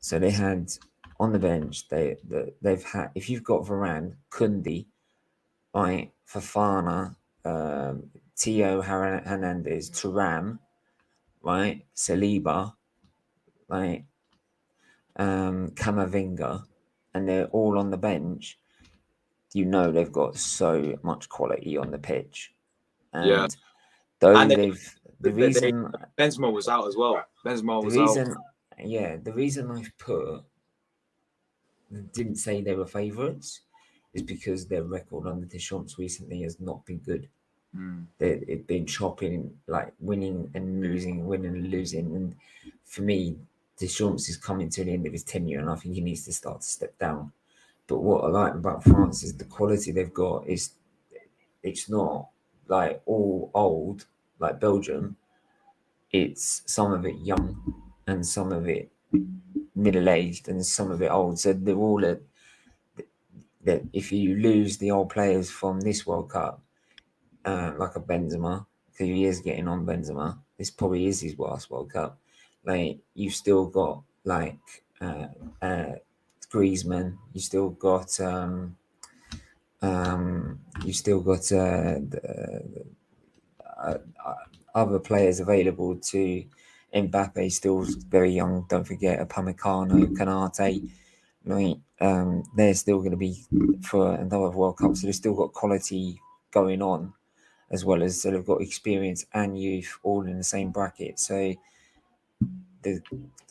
Speaker 4: So they had on the bench they've had, if you've got Varane, Kundi, right, Fofana, Theo Hernandez, Thuram, right, Saliba, right, Camavinga, and they're all on the bench. You know they've got so much quality on the pitch, and the reason
Speaker 2: Benzema was out as well.
Speaker 4: The reason I've didn't say they were favourites is because their record under Deschamps recently has not been good. They've been chopping, like winning and losing, and for me, Deschamps is coming to the end of his tenure, and I think he needs to start to step down. But what I like about France is the quality they've got. It's not like all old like Belgium. It's some of it young and some of it middle-aged and some of it old. So they're all that if you lose the old players from this World Cup, like a Benzema, because he is getting on Benzema, this probably is his last World Cup. Like you've still got like Griezmann, you still got other players available to Mbappe, still very young. Don't forget Upamecano, Kanate. Right, they're still going to be for another World Cup, so they've still got quality going on, as well as they've got experience and youth all in the same bracket. So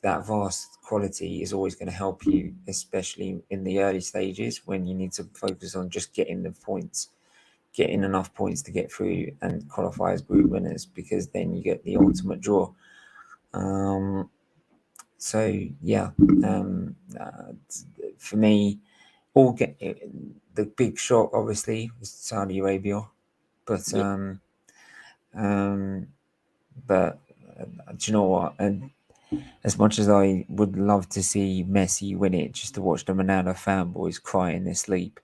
Speaker 4: that vast quality is always going to help you, especially in the early stages when you need to focus on just getting enough points to get through and qualify as group winners, because then you get the ultimate draw. For me, the big shock obviously was Saudi Arabia, but do you know what? And as much as I would love to see Messi win it, just to watch the Ronaldo fanboys cry in their sleep,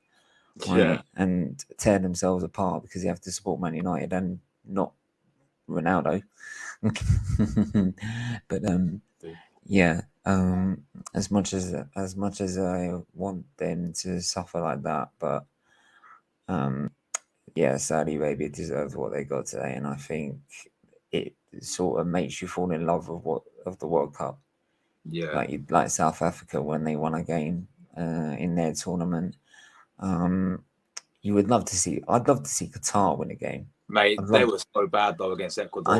Speaker 4: right, and tear themselves apart because they have to support Man United and not Ronaldo. But as much as I want them to suffer like that, but yeah, Saudi Arabia deserves what they got today, and I think it sort of makes you fall in love with the World Cup.
Speaker 2: Yeah,
Speaker 4: like South Africa when they won a game in their tournament. You would love to see. I'd love to see Qatar win a game.
Speaker 2: mate, they were so bad though against Ecuador.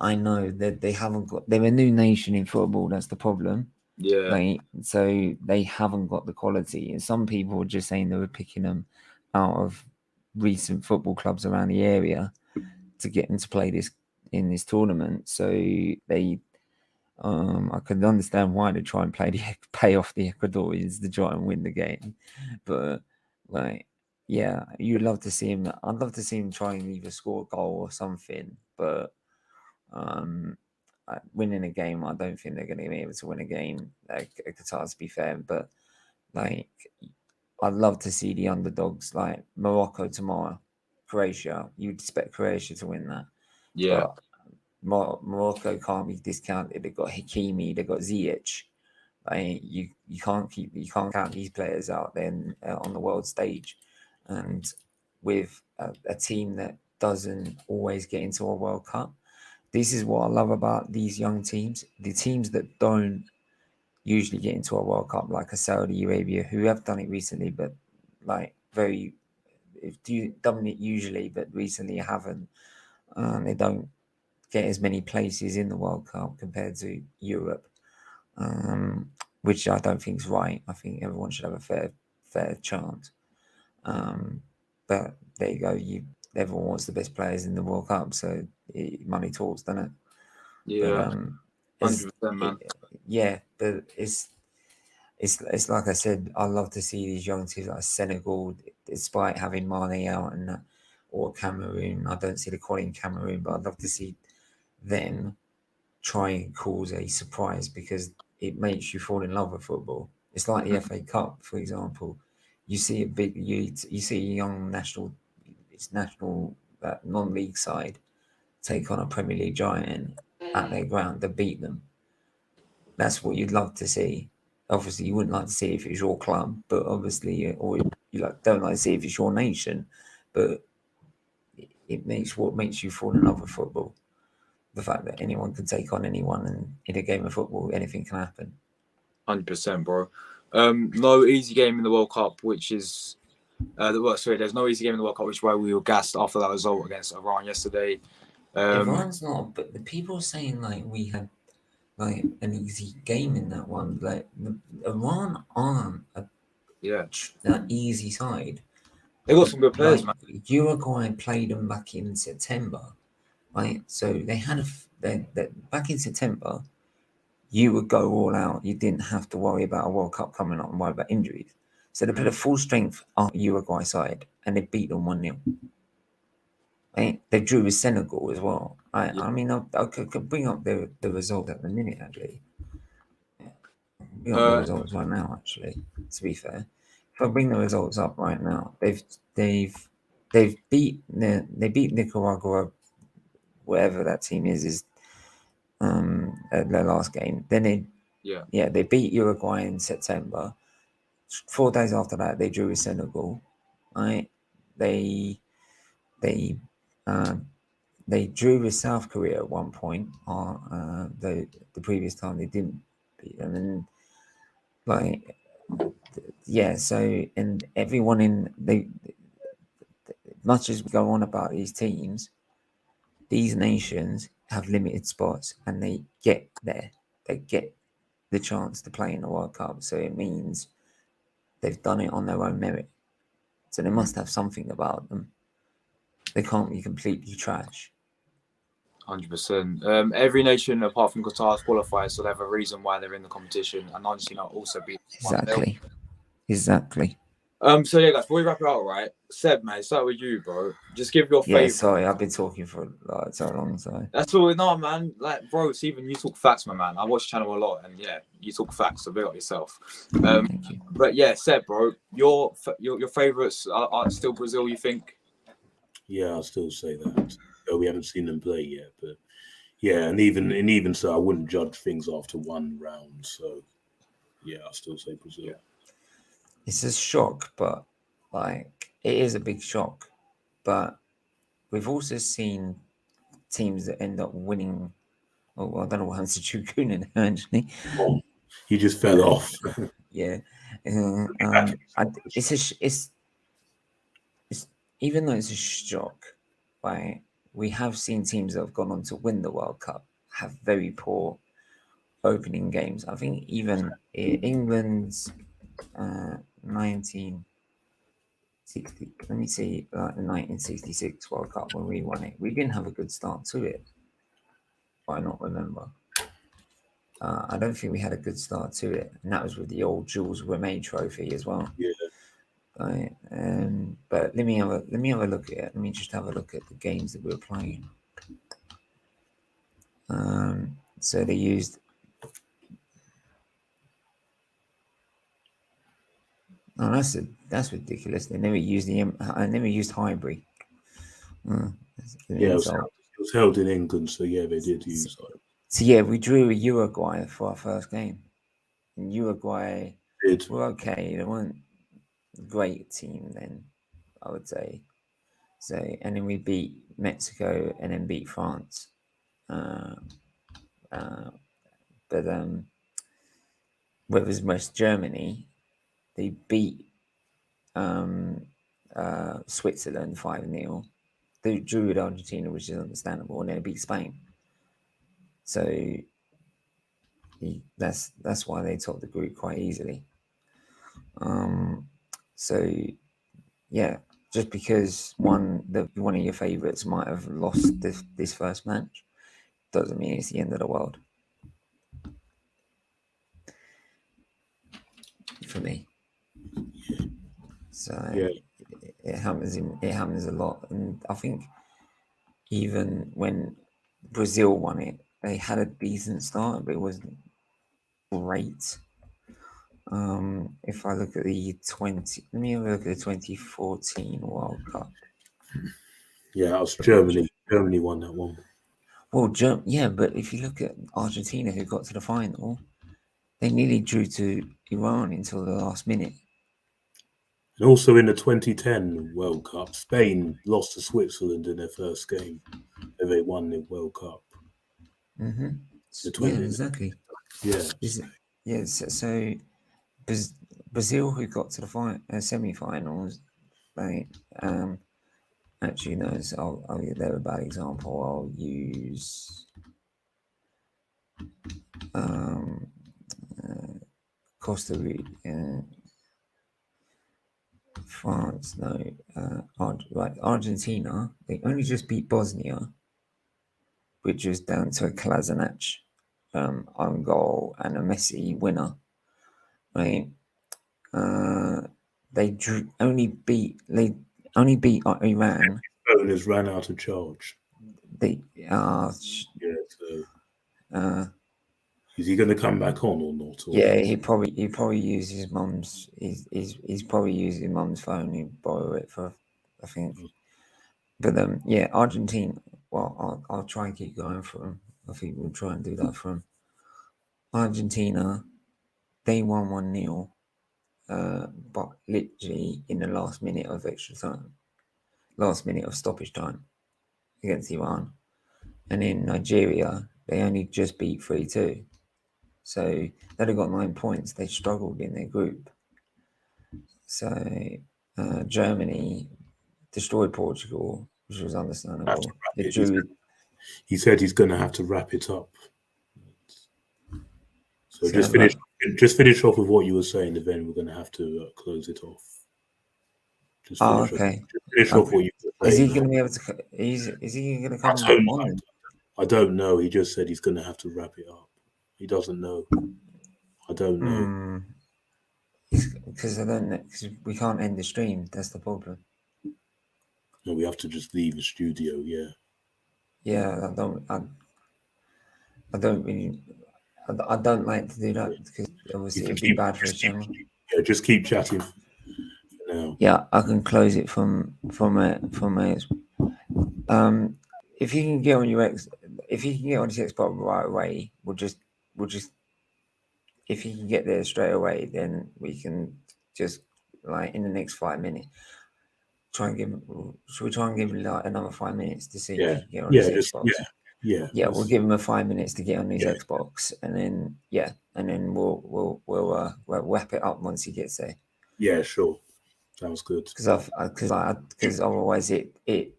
Speaker 4: I know that they haven't got. They're a new nation in football. That's the problem.
Speaker 2: Yeah,
Speaker 4: So they haven't got the quality. And some people were just saying they were picking them out of recent football clubs around the area to get them to play in this tournament. So they, I can understand why they try and pay off the Ecuadorians to try and win the game, but like, yeah, you'd love to see him. I'd love to see him try and either score a goal or something, but winning a game, I don't think they're going to be able to win a game. Qatar, to be fair, but like, I'd love to see the underdogs like Morocco tomorrow, Croatia. You'd expect Croatia to win that.
Speaker 2: yeah.
Speaker 4: But Morocco can't be discounted. They've got Hakimi, they've got Ziyech. You can't count these players out then on the world stage, and with a team that doesn't always get into a World Cup. This is what I love about these young teams. The teams that don't usually get into a World Cup, like a Saudi Arabia, who have done it recently, but like done it usually, but recently haven't. They don't get as many places in the World Cup compared to Europe, which I don't think is right. I think everyone should have a fair chance. But there you go. Everyone wants the best players in the World Cup, so money talks, doesn't it?
Speaker 2: Yeah, 100%, man.
Speaker 4: Yeah, but it's like I said. I love to see these young teams like Senegal, despite having Mane out and that, or Cameroon. I don't see the quality in Cameroon, but I'd love to see them try and cause a surprise because it makes you fall in love with football. It's like the FA Cup, for example. You see you see a young national non-league side take on a Premier League giant at their ground to beat them. That's what you'd love to see. Obviously, you wouldn't like to see it if it was your club, but obviously, or you don't like to see it if it's your nation. But it makes you fall in love with football. The fact that anyone can take on anyone, and in a game of football, anything can happen.
Speaker 2: 100%, bro. No easy game in the World Cup, which is there's no easy game in the World Cup, which is why we were gassed after that result against Iran yesterday.
Speaker 4: Iran's not, but the people are saying like we had like an easy game in that one. Like Iran aren't an easy side.
Speaker 2: They got some good players, man.
Speaker 4: Uruguay played them back in September, right? So they had back in September. You would go all out. You didn't have to worry about a World Cup coming up and worry about injuries. So they put a full strength Uruguay side and they beat them 1-0. Right? They drew with Senegal as well. Right? Yeah. I mean, I could bring up the result at the minute, actually. Bring up the results right now, actually, to be fair. If I bring the results up right now, they beat Nicaragua, whatever that team is at their last game. Then they beat Uruguay in September. 4 days after that, they drew with Senegal. Right? They drew with South Korea at one point. The previous time they didn't beat them, and So and everyone much as we go on about these teams, these nations have limited spots, and they get there. They get the chance to play in the World Cup. So it means they've done it on their own merit. So they must have something about them. They can't be completely trash.
Speaker 2: 100%. Every nation apart from Qatar qualifies, so they have a reason why they're in the competition, and Argentina also beat.
Speaker 4: Exactly.
Speaker 2: So yeah, guys, before we wrap it out, right? Seb, man, start with you, bro. Just give your favorite.
Speaker 4: Yeah, sorry, I've been talking for so long. So
Speaker 2: that's all. No, man. Like, bro, Stephen, you talk facts, my man. I watch the channel a lot, and yeah, you talk facts. So big up yourself.
Speaker 4: Thank you.
Speaker 2: But yeah, Seb, bro, your favorites are still Brazil. You think?
Speaker 3: Yeah, I'll still say that. We haven't seen them play yet, but Yeah, and even so, I wouldn't judge things after one round. So yeah, I'll still say Brazil.
Speaker 2: Yeah.
Speaker 4: It's a shock, but like it is a big shock. But we've also seen teams that end up winning. Oh, I don't know what happened to Chukuna now, actually.
Speaker 3: Oh, he just fell off.
Speaker 4: Yeah, it's even though it's a shock, right? We have seen teams that have gone on to win the World Cup have very poor opening games. I think even England's 1960. Let me see, the 1966 World Cup when we won it. We didn't have a good start to it. I not remember. I don't think we had a good start to it, and that was with the old Jules Rimet trophy as well.
Speaker 3: Yeah.
Speaker 4: Right. But let me have a look at it. Let me just have a look at the games that we were playing. So they used. Oh, that's ridiculous. They never used I never used Highbury.
Speaker 3: Yeah, it was held in England, so yeah, they did use that.
Speaker 4: So yeah, we drew with Uruguay for our first game. And Uruguay were okay. They weren't a great team then, I would say. So, and then we beat Mexico and then beat France. Whereas West Germany, they beat Switzerland 5-0. They drew with Argentina, which is understandable, and then they beat Spain. So that's why they topped the group quite easily. So yeah, just because one of your favourites might have lost this first match doesn't mean it's the end of the world. For me. So
Speaker 3: yeah.
Speaker 4: it happens a lot, and I think even when Brazil won it, they had a decent start, but it wasn't great. If I look at let me have a look at the 2014 World Cup.
Speaker 3: Yeah, that was Germany. Germany won that one.
Speaker 4: Well, yeah, but if you look at Argentina, who got to the final, they nearly drew to Iran until the last minute.
Speaker 3: And also in the 2010 World Cup, Spain lost to Switzerland in their first game, and they won the World Cup.
Speaker 4: Mm-hmm. Yeah, exactly.
Speaker 3: Yeah.
Speaker 4: So Brazil, who got to the semi-finals, actually no, I'll give them a bad example. I'll use Costa Rica, France, no, Argentina. They only just beat Bosnia, which was down to a Kolasinac own goal and a Messi winner. Right? They only beat Iran.
Speaker 3: Owners ran out of charge. Is he going to come back on or not?
Speaker 4: Yeah, he probably used his mum's. He's probably used his mum's phone. He borrowed it for, I think. But yeah, Argentina. Well, I'll try and keep going for him. I think we'll try and do that for him. Argentina, they won 1-0, but literally in the last minute of extra time, last minute of stoppage time against Iran, and in Nigeria they only just beat 3-2. So they'd have got 9 points. They struggled in their group. So Germany destroyed Portugal, which was understandable.
Speaker 3: He said he's going to have to wrap it up. So just finish off with what you were saying, and then we're going to have to close it off.
Speaker 4: Okay.
Speaker 3: Finish off what you were saying.
Speaker 4: Is he going to be able to? Is he going to come on?
Speaker 3: I don't know. He just said he's going to have to wrap it up. He doesn't know. I don't know.
Speaker 4: Because I don't know. Because we can't end the stream. That's the problem.
Speaker 3: No, we have to just leave the studio. Yeah.
Speaker 4: Yeah, I don't really. I don't like to do that because obviously it'd be bad for the channel.
Speaker 3: Yeah, just keep chatting for now.
Speaker 4: Yeah, I can close it from a. If you can get on your if he can get on his Xbox right away, we'll just if he can get there straight away, then we can just like in the next 5 minutes try and give him. Should we try and give him like another 5 minutes to see if he can get on his Xbox?
Speaker 3: Yeah.
Speaker 4: We'll give him a 5 minutes to get on his Xbox, and then we'll wrap it up once he gets there.
Speaker 3: Yeah, sure. Sounds good.
Speaker 4: Because otherwise it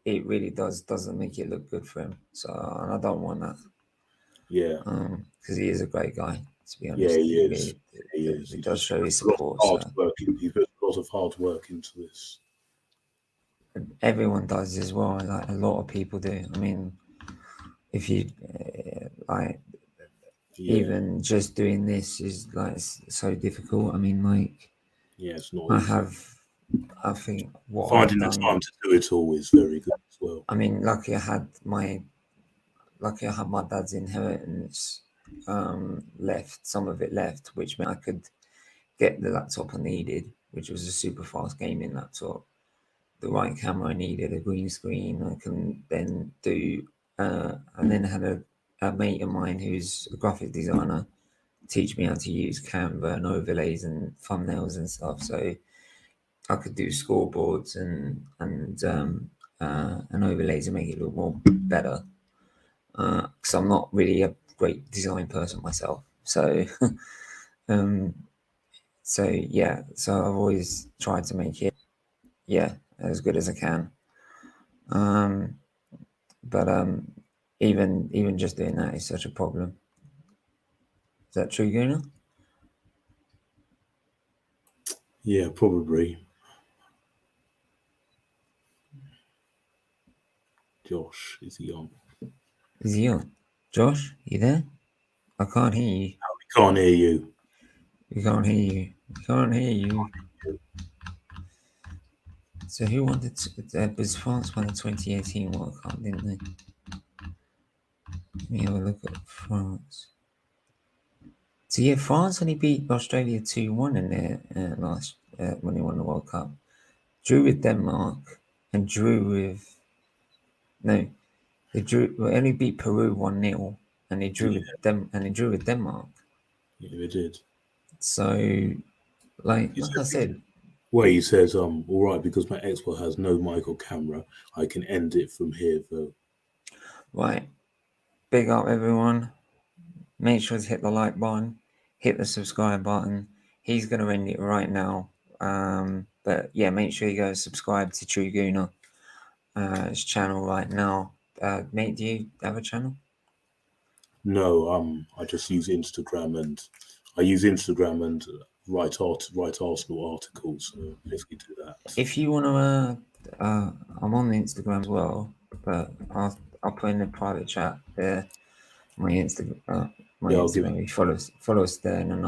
Speaker 4: really doesn't make it look good for him. So and I don't want that.
Speaker 3: Yeah.
Speaker 4: Because he is a great guy. To be honest,
Speaker 3: Yeah, he is. He is.
Speaker 4: He does show his support.
Speaker 3: He puts a lot of hard work into this.
Speaker 4: Everyone does as well. Like a lot of people do. I mean, if you even just doing this is like so difficult. I mean, like
Speaker 3: it's not.
Speaker 4: I think
Speaker 3: finding the time to do it all is very good as well.
Speaker 4: I mean, lucky I had my dad's inheritance left, some of it left, which meant I could get the laptop I needed, which was a super fast gaming laptop, the right camera I needed, a green screen I can then do, and then had a mate of mine who's a graphic designer teach me how to use Canva and overlays and thumbnails and stuff, so I could do scoreboards and overlays and make it look more better. Because I'm not really a great design person myself, so so I've always tried to make it as good as I can. But even just doing that is such a problem. Is that true, Gunnar?
Speaker 3: Yeah, probably. Josh, is he on?
Speaker 4: Is he on? Josh, you there? I can't hear you.
Speaker 3: No, we can't hear you.
Speaker 4: We can't hear you. We can't hear you. So who wanted to, was France won the 2018 World Cup, didn't they? Let me have a look at France. So yeah, France only beat Australia 2-1 in their last when they won the World Cup. Drew with Denmark and drew with they only beat Peru 1-0 and they drew with them and they drew with Denmark.
Speaker 3: Yeah, they did.
Speaker 4: So like I said.
Speaker 3: Well, he says, all right, because my Xbox has no mic or camera, I can end it from here though.
Speaker 4: Right. Big up everyone. Make sure to hit the like button, hit the subscribe button. He's going to end it right now. But yeah, make sure you go subscribe to True Gunnar, his channel right now. Mate, do you have a channel?
Speaker 3: No, I just use Instagram and write Arsenal articles. So basically do that.
Speaker 4: If you want to, I'm on the Instagram as well, but I'll put in the private chat there. My Instagram. Instagram. Follow us there, and then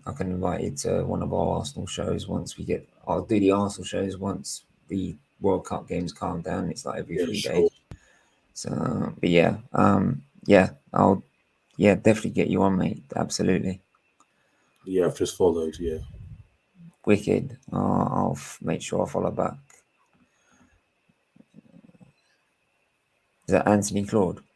Speaker 4: I can invite you to one of our Arsenal shows once we get. I'll do the Arsenal shows once the World Cup games calm down. It's like every 3 days. So, but I'll definitely get you on, mate. Absolutely.
Speaker 3: Yeah, I've just followed. Yeah.
Speaker 4: Wicked. I'll make sure I follow back. Is that Anthony Claude?